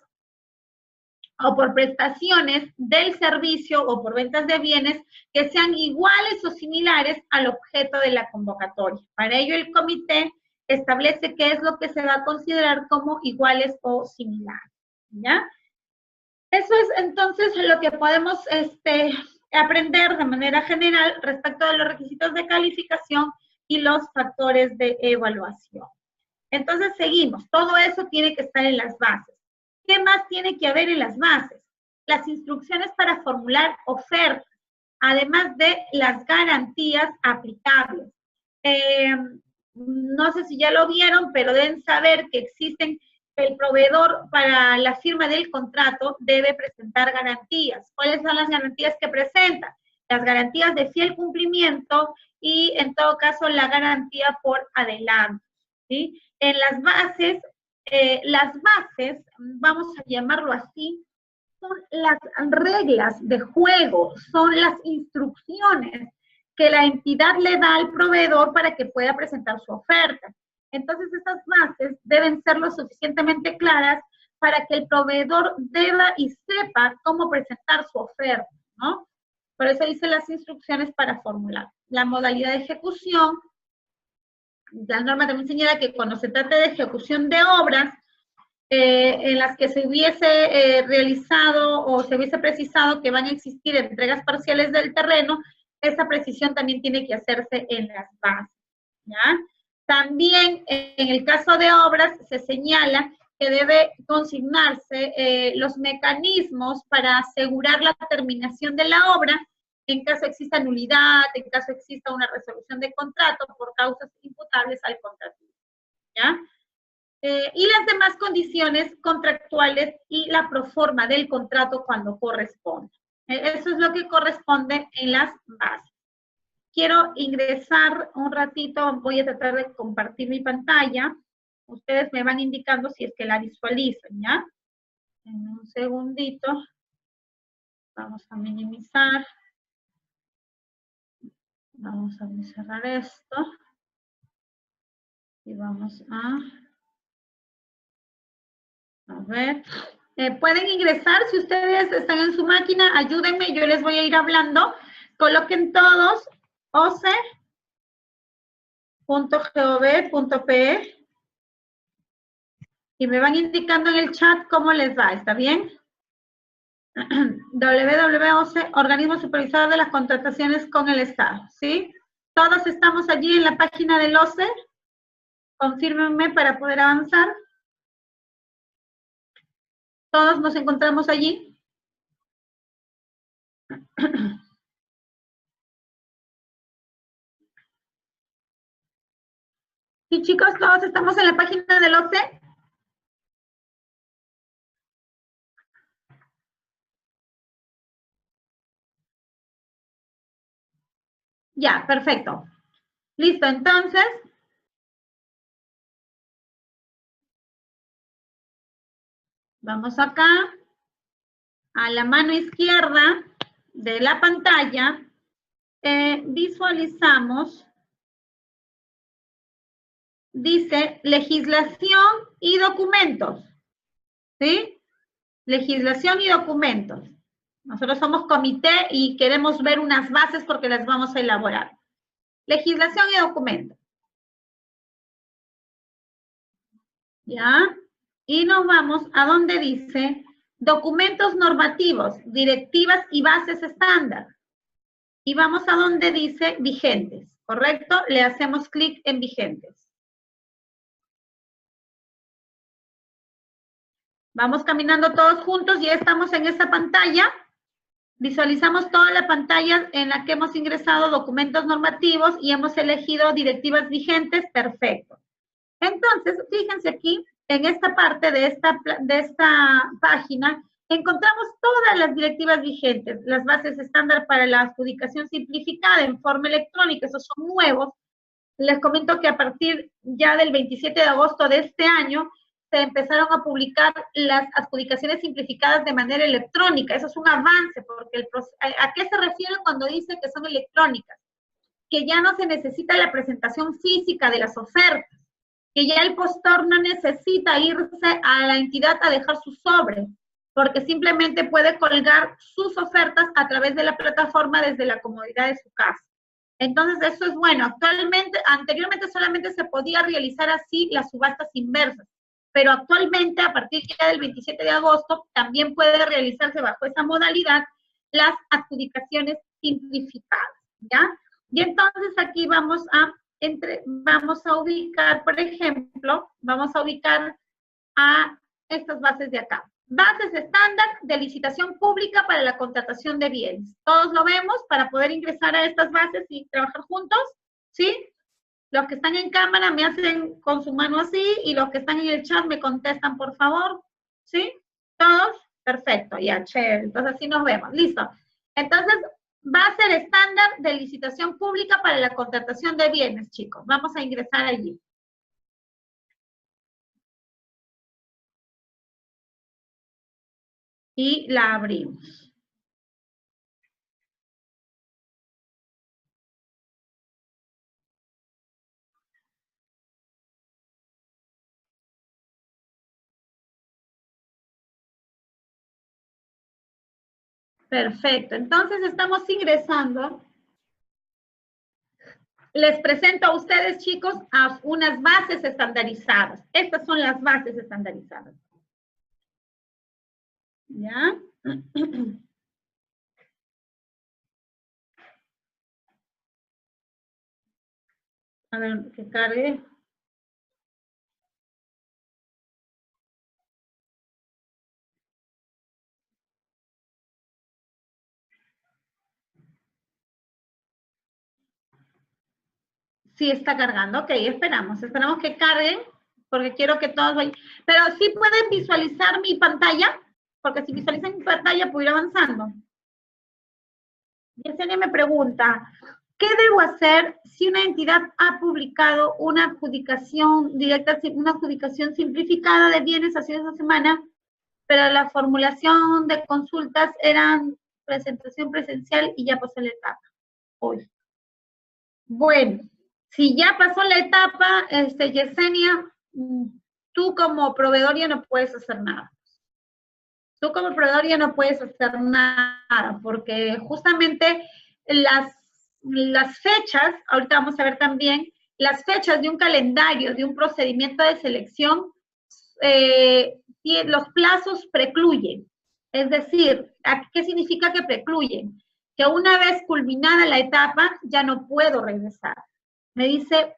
S1: o por prestaciones del servicio o por ventas de bienes que sean iguales o similares al objeto de la convocatoria. Para ello, el comité establece qué es lo que se va a considerar como iguales o similares, ¿ya? Eso es entonces lo que podemos aprender de manera general respecto de los requisitos de calificación y los factores de evaluación. Entonces seguimos, todo eso tiene que estar en las bases. ¿Qué más tiene que haber en las bases? Las instrucciones para formular ofertas, además de las garantías aplicables. No sé si ya lo vieron, pero deben saber que existen, el proveedor para la firma del contrato debe presentar garantías. ¿Cuáles son las garantías que presenta? Las garantías de fiel cumplimiento y, en todo caso, la garantía por adelanto, ¿sí? En las bases, vamos a llamarlo así, son las reglas de juego, son las instrucciones que la entidad le da al proveedor para que pueda presentar su oferta. Entonces, estas bases deben ser lo suficientemente claras para que el proveedor deba y sepa cómo presentar su oferta, ¿no? Por eso dice las instrucciones para formular. La modalidad de ejecución, la norma también señala que cuando se trate de ejecución de obras, en las que se hubiese realizado o se hubiese precisado que van a existir entregas parciales del terreno, esa precisión también tiene que hacerse en las bases, ¿ya? También en el caso de obras se señala que debe consignarse los mecanismos para asegurar la terminación de la obra en caso exista nulidad, en caso exista una resolución de contrato por causas imputables al contratista, ¿ya? Y las demás condiciones contractuales y la proforma del contrato cuando corresponde. Eso es lo que corresponde en las bases. Quiero ingresar un ratito, voy a tratar de compartir mi pantalla. Ustedes me van indicando si es que la visualizan, ¿ya? En un segundito. Vamos a minimizar. Vamos a cerrar esto. Y vamos a ver. Pueden ingresar, si ustedes están en su máquina, ayúdenme, yo les voy a ir hablando. Coloquen todos oce.gov.pe y me van indicando en el chat cómo les va, ¿está bien? www.oce, organismo supervisor de las contrataciones con el Estado, ¿sí? Todos estamos allí en la página del OCE. Confírmenme para poder avanzar. Todos nos encontramos allí. Sí, chicos, todos estamos en la página del OCE. Ya, perfecto. Listo, entonces. Vamos acá. A la mano izquierda de la pantalla. Visualizamos. Dice legislación y documentos. ¿Sí? Legislación y documentos. Nosotros somos comité y queremos ver unas bases porque las vamos a elaborar. Legislación y documentos. ¿Ya? Y nos vamos a donde dice documentos normativos, directivas y bases estándar. Y vamos a donde dice vigentes, ¿correcto? Le hacemos clic en vigentes. Vamos caminando todos juntos, ya estamos en esta pantalla. Visualizamos toda la pantalla en la que hemos ingresado documentos normativos y hemos elegido directivas vigentes, perfecto. Entonces, fíjense aquí, en esta parte de esta página, encontramos todas las directivas vigentes, las bases estándar para la adjudicación simplificada en forma electrónica, esos son nuevos. Les comento que a partir ya del 27 de agosto de este año, se empezaron a publicar las adjudicaciones simplificadas de manera electrónica. Eso es un avance, porque ¿a qué se refieren cuando dice que son electrónicas? Que ya no se necesita la presentación física de las ofertas, que ya el postor no necesita irse a la entidad a dejar sus sobres, porque simplemente puede colgar sus ofertas a través de la plataforma desde la comodidad de su casa. Entonces, eso es bueno. Anteriormente solamente se podía realizar así las subastas inversas, pero actualmente, a partir ya del 27 de agosto, también puede realizarse bajo esa modalidad las adjudicaciones simplificadas, ¿ya? Y entonces aquí vamos a vamos a ubicar, por ejemplo, vamos a ubicar a estas bases de acá. Bases estándar de licitación pública para la contratación de bienes. Todos lo vemos para poder ingresar a estas bases y trabajar juntos, ¿sí? Los que están en cámara me hacen con su mano así y los que están en el chat me contestan, por favor, ¿sí? ¿Todos? Perfecto, ya, chévere. Entonces así nos vemos, listo. Entonces, va a ser estándar de licitación pública para la contratación de bienes, chicos. Vamos a ingresar allí. Y la abrimos. Perfecto. Entonces estamos ingresando. Les presento a ustedes, chicos, a unas bases estandarizadas. Estas son las bases estandarizadas. ¿Ya? A ver, que cargue. Sí está cargando. Ok, esperamos que carguen, porque quiero que todos vayan. Pero sí pueden visualizar mi pantalla, porque si visualizan mi pantalla, puedo ir avanzando. Yesenia me pregunta, ¿qué debo hacer si una entidad ha publicado una adjudicación directa, una adjudicación simplificada de bienes hace esa semana, pero la formulación de consultas eran presentación presencial y ya pasó la etapa hoy? Bueno, si ya pasó la etapa, Yesenia, tú como proveedor ya no puedes hacer nada. Tú como proveedor ya no puedes hacer nada, porque justamente las fechas, ahorita vamos a ver también, las fechas de un calendario, de un procedimiento de selección, los plazos precluyen. Es decir, ¿qué significa que precluyen? Que una vez culminada la etapa, ya no puedo regresar. Me dice,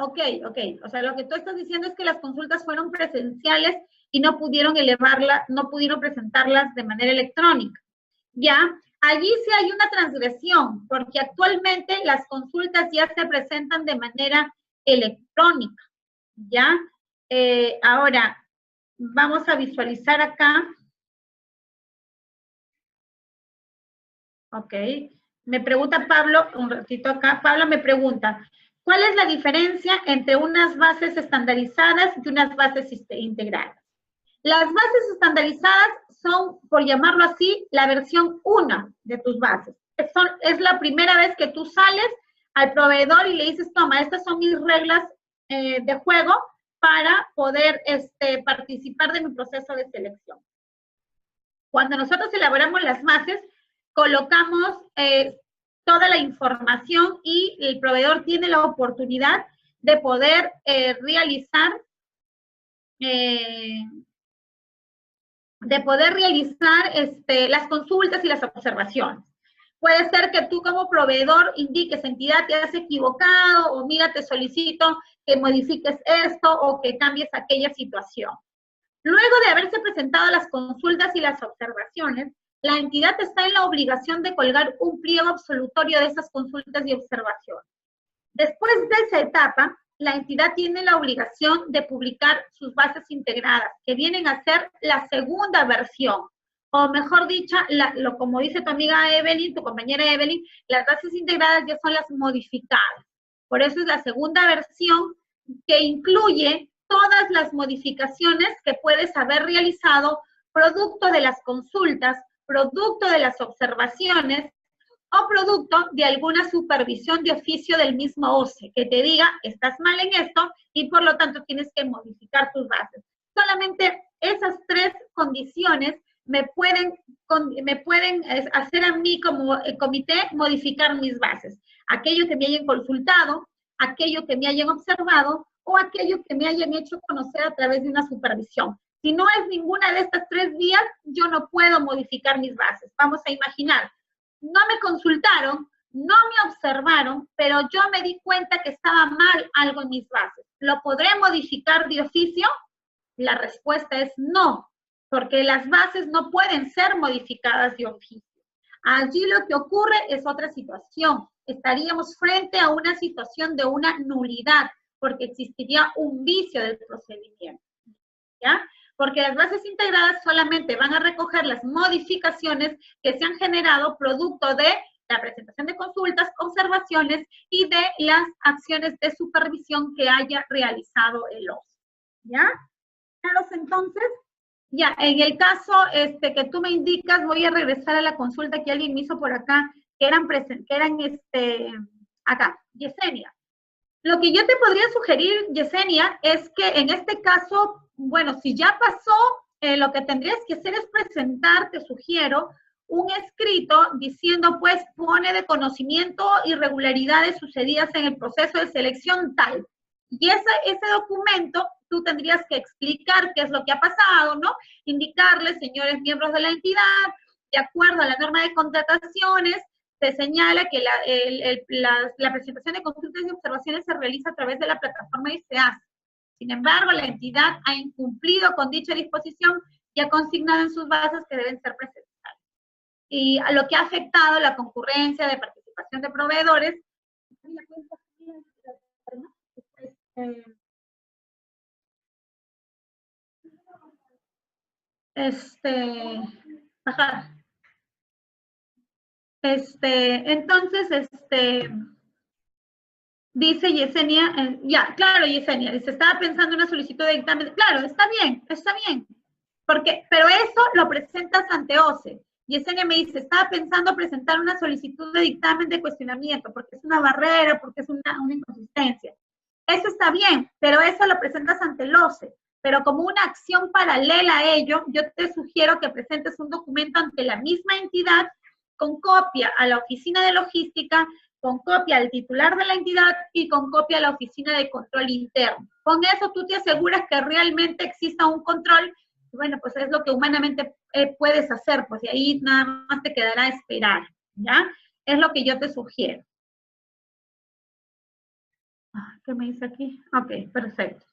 S1: ok. O sea, lo que tú estás diciendo es que las consultas fueron presenciales y no pudieron no pudieron presentarlas de manera electrónica. Ya, allí sí hay una transgresión, porque actualmente las consultas ya se presentan de manera electrónica. Ya, ahora vamos a visualizar acá. Ok, me pregunta Pablo, un ratito acá, Pablo me pregunta, ¿cuál es la diferencia entre unas bases estandarizadas y unas bases integradas? Las bases estandarizadas son, por llamarlo así, la versión 1 de tus bases. Es la primera vez que tú sales al proveedor y le dices, toma, estas son mis reglas de juego para poder participar de mi proceso de selección. Cuando nosotros elaboramos las bases, colocamos toda la información y el proveedor tiene la oportunidad de poder realizar las consultas y las observaciones. Puede ser que tú como proveedor indiques, entidad, te has equivocado, o mira, te solicito que modifiques esto o que cambies aquella situación. Luego de haberse presentado las consultas y las observaciones, la entidad está en la obligación de colgar un pliego absolutorio de esas consultas y observaciones. Después de esa etapa, la entidad tiene la obligación de publicar sus bases integradas, que vienen a ser la segunda versión, o mejor dicho, como dice tu amiga Evelyn, tu compañera Evelyn, las bases integradas ya son las modificadas. Por eso es la segunda versión que incluye todas las modificaciones que puedes haber realizado producto de las consultas, producto de las observaciones, o producto de alguna supervisión de oficio del mismo OCE, que te diga, estás mal en esto y por lo tanto tienes que modificar tus bases. Solamente esas tres condiciones me pueden hacer a mí como comité modificar mis bases. Aquello que me hayan consultado, aquello que me hayan observado o aquello que me hayan hecho conocer a través de una supervisión. Si no es ninguna de estas tres vías, yo no puedo modificar mis bases. Vamos a imaginar, no me consultaron, no me observaron, pero yo me di cuenta que estaba mal algo en mis bases. ¿Lo podré modificar de oficio? La respuesta es no, porque las bases no pueden ser modificadas de oficio. Allí lo que ocurre es otra situación. Estaríamos frente a una situación de una nulidad, porque existiría un vicio del procedimiento, ¿ya? Porque las bases integradas solamente van a recoger las modificaciones que se han generado producto de la presentación de consultas, observaciones y de las acciones de supervisión que haya realizado el OSI, ¿ya? Entonces, ya, en el caso que tú me indicas, voy a regresar a la consulta que alguien me hizo por acá, que eran acá, Yesenia. Lo que yo te podría sugerir, Yesenia, es que en este caso, bueno, si ya pasó, lo que tendrías que hacer es presentar, te sugiero, un escrito diciendo, pues, pone de conocimiento irregularidades sucedidas en el proceso de selección tal. Y ese documento, tú tendrías que explicar qué es lo que ha pasado, ¿no? Indicarles, señores miembros de la entidad, de acuerdo a la norma de contrataciones, se señala que la presentación de consultas y observaciones se realiza a través de la plataforma ICEAS. Sin embargo, la entidad ha incumplido con dicha disposición y ha consignado en sus bases que deben ser presentadas. Y a lo que ha afectado la concurrencia de participación de proveedores. Ajá. Entonces, dice Yesenia, ya, claro, Yesenia, dice, estaba pensando en una solicitud de dictamen. Claro, está bien, porque, pero eso lo presentas ante OCE. Yesenia me dice, estaba pensando presentar una solicitud de dictamen de cuestionamiento, porque es una barrera, porque es una inconsistencia. Eso está bien, pero eso lo presentas ante el OCE. Pero como una acción paralela a ello, yo te sugiero que presentes un documento ante la misma entidad con copia a la oficina de logística, con copia al titular de la entidad y con copia a la oficina de control interno. Con eso tú te aseguras que realmente exista un control. Bueno, pues es lo que humanamente puedes hacer, pues y ahí nada más te quedará esperar, ¿ya? Es lo que yo te sugiero. ¿Qué me dice aquí? Ok, perfecto.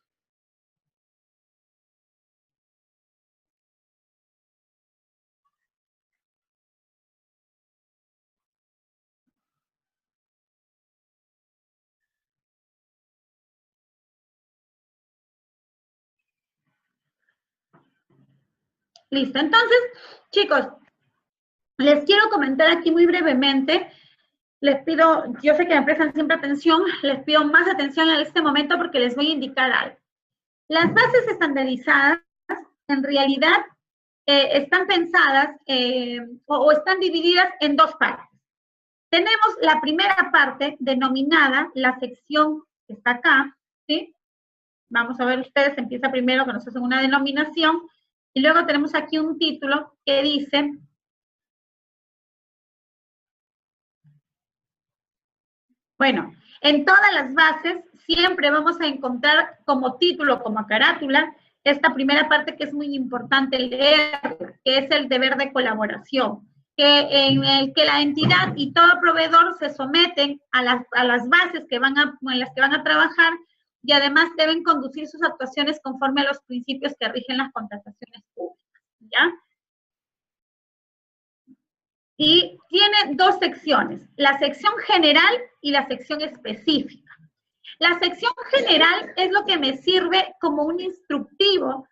S1: Listo, entonces, chicos, les quiero comentar aquí muy brevemente, les pido, yo sé que me prestan siempre atención, les pido más atención en este momento porque les voy a indicar algo. Las bases estandarizadas, en realidad, están pensadas o están divididas en dos partes. Tenemos la primera parte denominada la sección que está acá, ¿sí? Vamos a ver ustedes, empieza primero que nos hacen una denominación, y luego tenemos aquí un título que dice, bueno, en todas las bases siempre vamos a encontrar como título, como carátula, esta primera parte que es muy importante leer, que es el deber de colaboración, en el que la entidad y todo proveedor se someten a las bases en las que van a trabajar y además deben conducir sus actuaciones conforme a los principios que rigen las contrataciones públicas, ¿ya? Y tiene dos secciones, la sección general y la sección específica. La sección general es lo que me sirve como un instructivo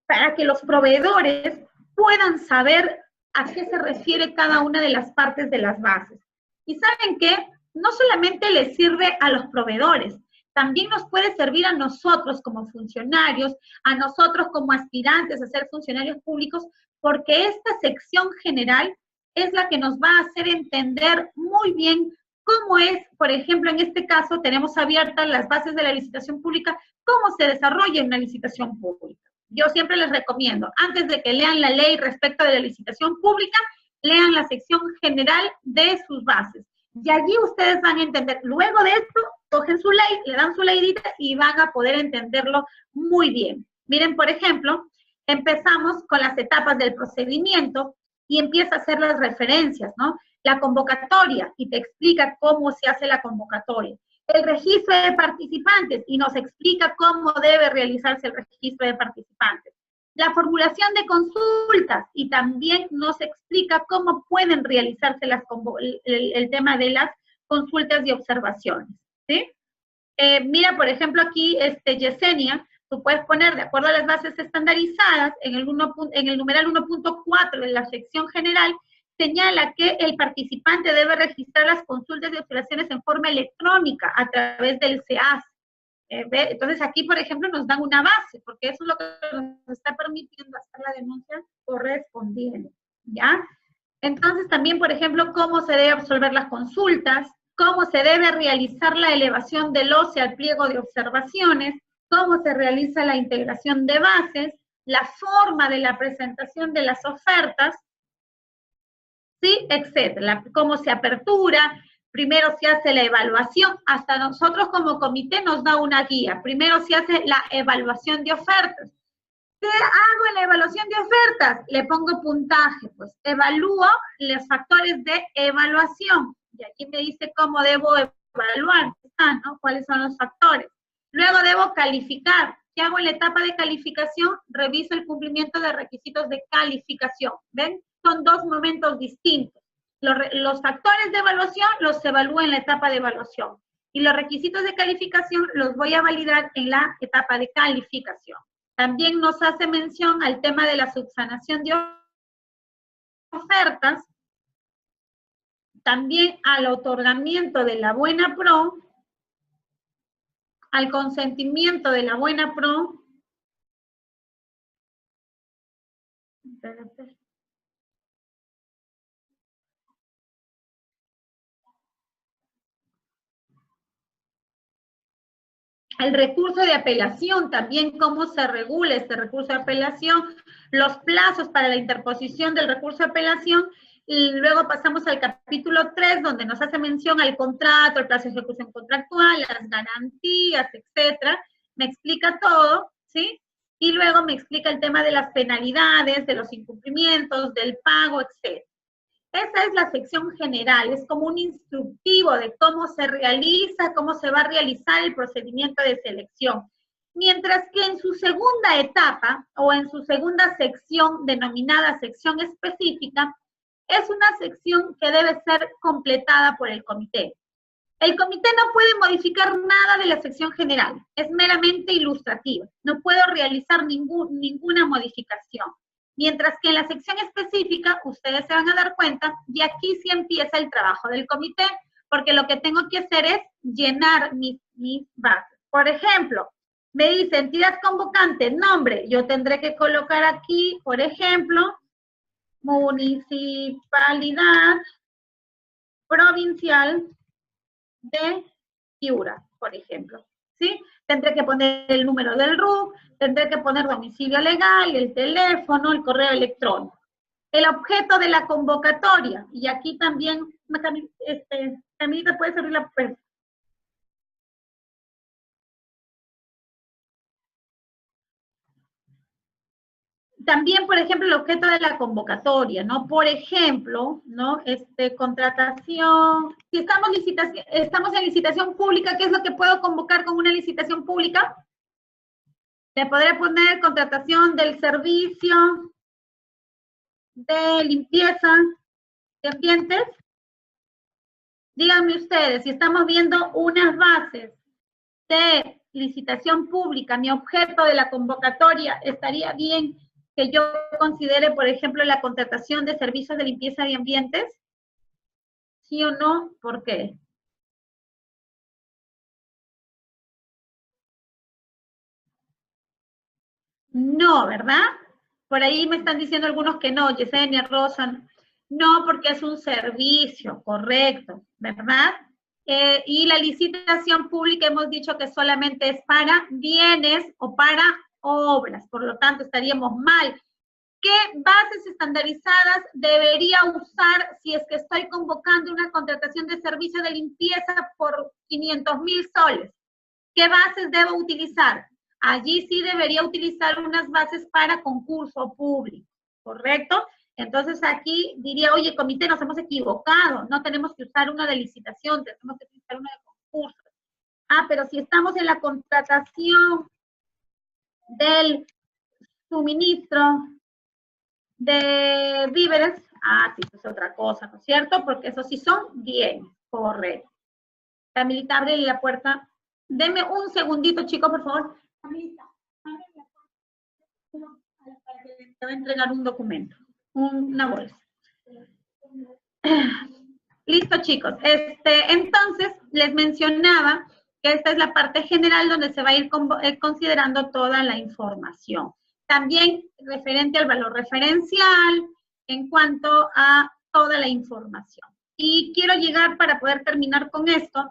S1: para que los proveedores puedan saber a qué se refiere cada una de las partes de las bases. Y ¿saben qué? No solamente les sirve a los proveedores, también nos puede servir a nosotros como funcionarios, a nosotros como aspirantes a ser funcionarios públicos, porque esta sección general es la que nos va a hacer entender muy bien cómo es, por ejemplo, en este caso tenemos abiertas las bases de la licitación pública, cómo se desarrolla una licitación pública. Yo siempre les recomiendo, antes de que lean la ley respecto de la licitación pública, lean la sección general de sus bases. Y allí ustedes van a entender. Luego de esto, cogen su ley, le dan su leidita y van a poder entenderlo muy bien. Miren, por ejemplo, empezamos con las etapas del procedimiento y empieza a hacer las referencias, ¿no? La convocatoria, y te explica cómo se hace la convocatoria. El registro de participantes, y nos explica cómo debe realizarse el registro de participantes. La formulación de consultas, y también nos explica cómo pueden realizarse el tema de las consultas y observaciones, ¿sí? Mira, por ejemplo, aquí, Yesenia, tú puedes poner, de acuerdo a las bases estandarizadas, en el numeral 1.4 de la sección general, señala que el participante debe registrar las consultas y observaciones en forma electrónica a través del SEAS. Entonces aquí, por ejemplo, nos dan una base, porque eso es lo que nos está permitiendo hacer la denuncia correspondiente, ¿ya? Entonces también, por ejemplo, cómo se debe absolver las consultas, cómo se debe realizar la elevación del OCE al pliego de observaciones, cómo se realiza la integración de bases, la forma de la presentación de las ofertas, ¿sí? Etcétera. Cómo se apertura, primero se hace la evaluación, hasta nosotros como comité nos da una guía. Primero se hace la evaluación de ofertas. ¿Qué hago en la evaluación de ofertas? Le pongo puntaje, pues evalúo los factores de evaluación. Y aquí me dice cómo debo evaluar, ¿no? ¿Cuáles son los factores? Luego debo calificar. ¿Qué hago en la etapa de calificación? Reviso el cumplimiento de requisitos de calificación. ¿Ven? Son dos momentos distintos. Los factores de evaluación los evalúo en la etapa de evaluación. Y los requisitos de calificación los voy a validar en la etapa de calificación. También nos hace mención al tema de la subsanación de ofertas, también al otorgamiento de la buena pro, al consentimiento de la buena pro. El recurso de apelación, también cómo se regula este recurso de apelación, los plazos para la interposición del recurso de apelación, y luego pasamos al capítulo 3, donde nos hace mención al contrato, el plazo de ejecución contractual, las garantías, etcétera. Me explica todo, ¿sí? Y luego me explica el tema de las penalidades, de los incumplimientos, del pago, etcétera. Esa es la sección general, es como un instructivo de cómo se realiza, cómo se va a realizar el procedimiento de selección. Mientras que en su segunda etapa o en su segunda sección denominada sección específica, es una sección que debe ser completada por el comité. El comité no puede modificar nada de la sección general, es meramente ilustrativa, no puedo realizar ninguna modificación. Mientras que en la sección específica, ustedes se van a dar cuenta, y aquí sí empieza el trabajo del comité, porque lo que tengo que hacer es llenar mis bases. Por ejemplo, me dice entidad convocante, nombre, yo tendré que colocar aquí, por ejemplo, Municipalidad Provincial de Piura, por ejemplo, ¿sí? Tendré que poner el número del RUC, tendré que poner domicilio legal, el teléfono, el correo electrónico. El objeto de la convocatoria, y aquí también, Camilita, puede servir la puerta. También, por ejemplo, el objeto de la convocatoria, ¿no? Por ejemplo, ¿no? Contratación. Si estamos en licitación pública, ¿qué es lo que puedo convocar con una licitación pública? Le podré poner contratación del servicio de limpieza de ambientes. Díganme ustedes, si estamos viendo unas bases de licitación pública, mi objeto de la convocatoria, estaría bien que yo considere, por ejemplo, la contratación de servicios de limpieza de ambientes. ¿Sí o no? ¿Por qué? No, ¿verdad? Por ahí me están diciendo algunos que no, Yesenia, Rosa. No, porque es un servicio, correcto, ¿verdad? Y la licitación pública hemos dicho que solamente es para bienes o para obras, por lo tanto estaríamos mal. ¿Qué bases estandarizadas debería usar si es que estoy convocando una contratación de servicio de limpieza por 500,000 soles? ¿Qué bases debo utilizar? Allí sí debería utilizar unas bases para concurso público, ¿correcto? Entonces aquí diría, oye, comité, nos hemos equivocado, no tenemos que usar una de licitación, tenemos que usar una de concurso. Ah, pero si estamos en la contratación del suministro de víveres, sí, eso es otra cosa, ¿no es cierto? Porque eso sí son bienes, correcto. Camilita, abre la puerta. Deme un segundito, chicos, por favor. Camilita, abre la puerta para que te va a entregar un documento, una bolsa. Listo, chicos. Entonces, les mencionaba que esta es la parte general donde se va a ir considerando toda la información. También referente al valor referencial en cuanto a toda la información. Y quiero llegar para poder terminar con esto.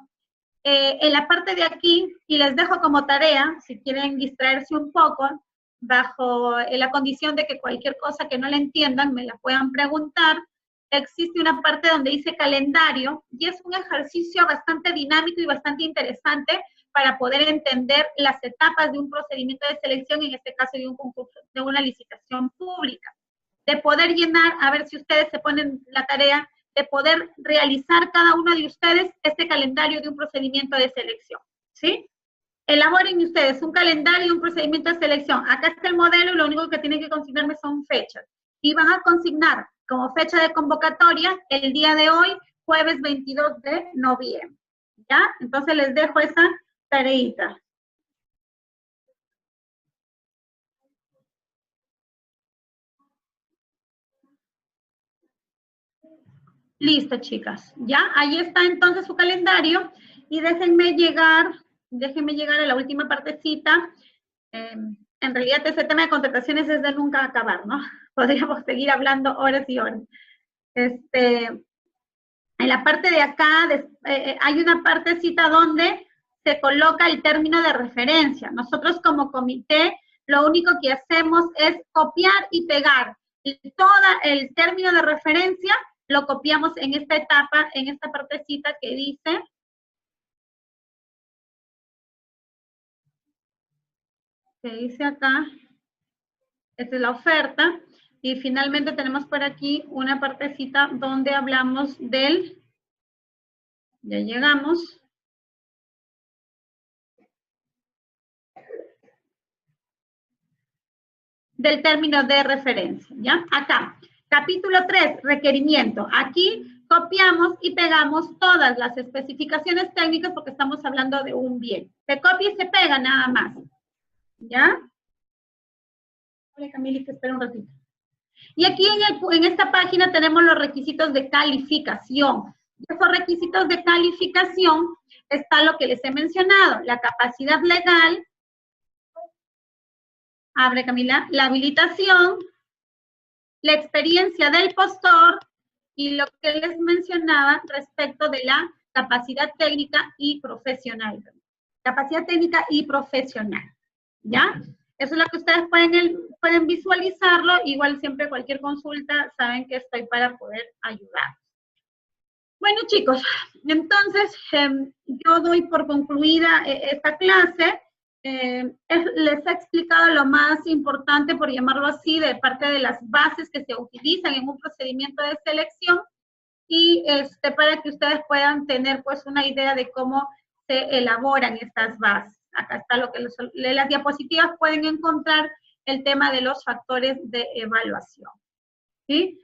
S1: En la parte de aquí, y les dejo como tarea, si quieren distraerse un poco, bajo la condición de que cualquier cosa que no le entiendan me la puedan preguntar, existe una parte donde dice calendario, y es un ejercicio bastante dinámico y bastante interesante para poder entender las etapas de un procedimiento de selección, en este caso de un concurso, de una licitación pública. De poder llenar, a ver si ustedes se ponen la tarea, de poder realizar cada uno de ustedes este calendario de un procedimiento de selección, ¿sí? Elaboren ustedes un calendario y un procedimiento de selección. Acá está el modelo y lo único que tienen que consignarme son fechas. Y van a consignar como fecha de convocatoria el día de hoy, jueves 22 de noviembre, ¿ya? Entonces les dejo esa tareita. Listo, chicas. Ya, ahí está entonces su calendario y déjenme llegar a la última partecita. En realidad ese tema de contrataciones es de nunca acabar, ¿no? Podríamos seguir hablando horas y horas. En la parte de acá hay una partecita donde se coloca el término de referencia. Nosotros como comité lo único que hacemos es copiar y pegar. Todo el término de referencia lo copiamos en esta etapa, en esta partecita que dice acá, esta es la oferta, y finalmente tenemos por aquí una partecita donde hablamos del, ya llegamos, del término de referencia, ¿ya? Acá, capítulo 3, requerimiento. Aquí copiamos y pegamos todas las especificaciones técnicas porque estamos hablando de un bien. Se copia y se pega nada más, ¿ya? Hola Camila, que espera un ratito. Y aquí en esta página tenemos los requisitos de calificación. Esos requisitos de calificación está lo que les he mencionado, la capacidad legal, abre Camila, la habilitación, la experiencia del postor y lo que les mencionaba respecto de la capacidad técnica y profesional. Capacidad técnica y profesional, ¿ya? Eso es lo que ustedes pueden visualizarlo. Igual siempre cualquier consulta, saben que estoy para poder ayudar. Bueno, chicos, entonces yo doy por concluida esta clase. Les he explicado lo más importante, por llamarlo así, de parte de las bases que se utilizan en un procedimiento de selección y para que ustedes puedan tener pues una idea de cómo se elaboran estas bases. Acá está lo que las diapositivas pueden encontrar el tema de los factores de evaluación. ¿Sí?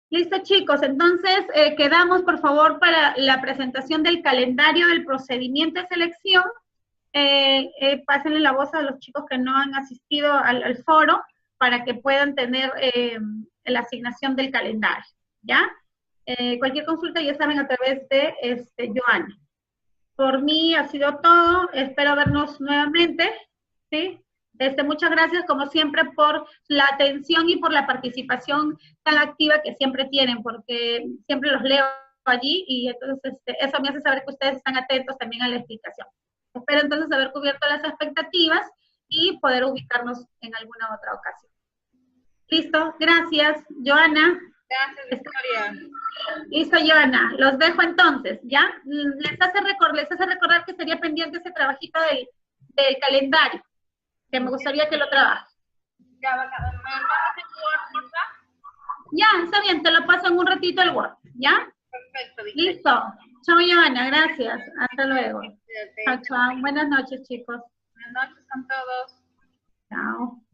S1: Listo, chicos. Entonces, quedamos, por favor, para la presentación del calendario del procedimiento de selección. Pásenle la voz a los chicos que no han asistido al foro para que puedan tener la asignación del calendario, ¿ya? Cualquier consulta ya saben a través de Joana. Por mí ha sido todo, espero vernos nuevamente, ¿sí? Muchas gracias, como siempre, por la atención y por la participación tan activa que siempre tienen, porque siempre los leo allí y entonces eso me hace saber que ustedes están atentos también a la explicación. Espero entonces haber cubierto las expectativas y poder ubicarnos en alguna otra ocasión. Listo, gracias. Joana.
S2: Gracias, Victoria.
S1: Listo, Joana. Los dejo entonces, ¿ya? Les hace recordar que estaría pendiente ese trabajito del calendario, que me gustaría que lo trabaje.
S2: Ya, ¿me mandas en Word, por favor?
S1: Ya, está bien, te lo paso en un ratito el Word, ¿ya?
S2: Perfecto, Victoria.
S1: Listo. Chao, Joana, gracias. Hasta luego.
S2: Cuídate.
S1: Chao, chao. Buenas noches, chicos.
S2: Buenas noches con todos.
S1: Chao.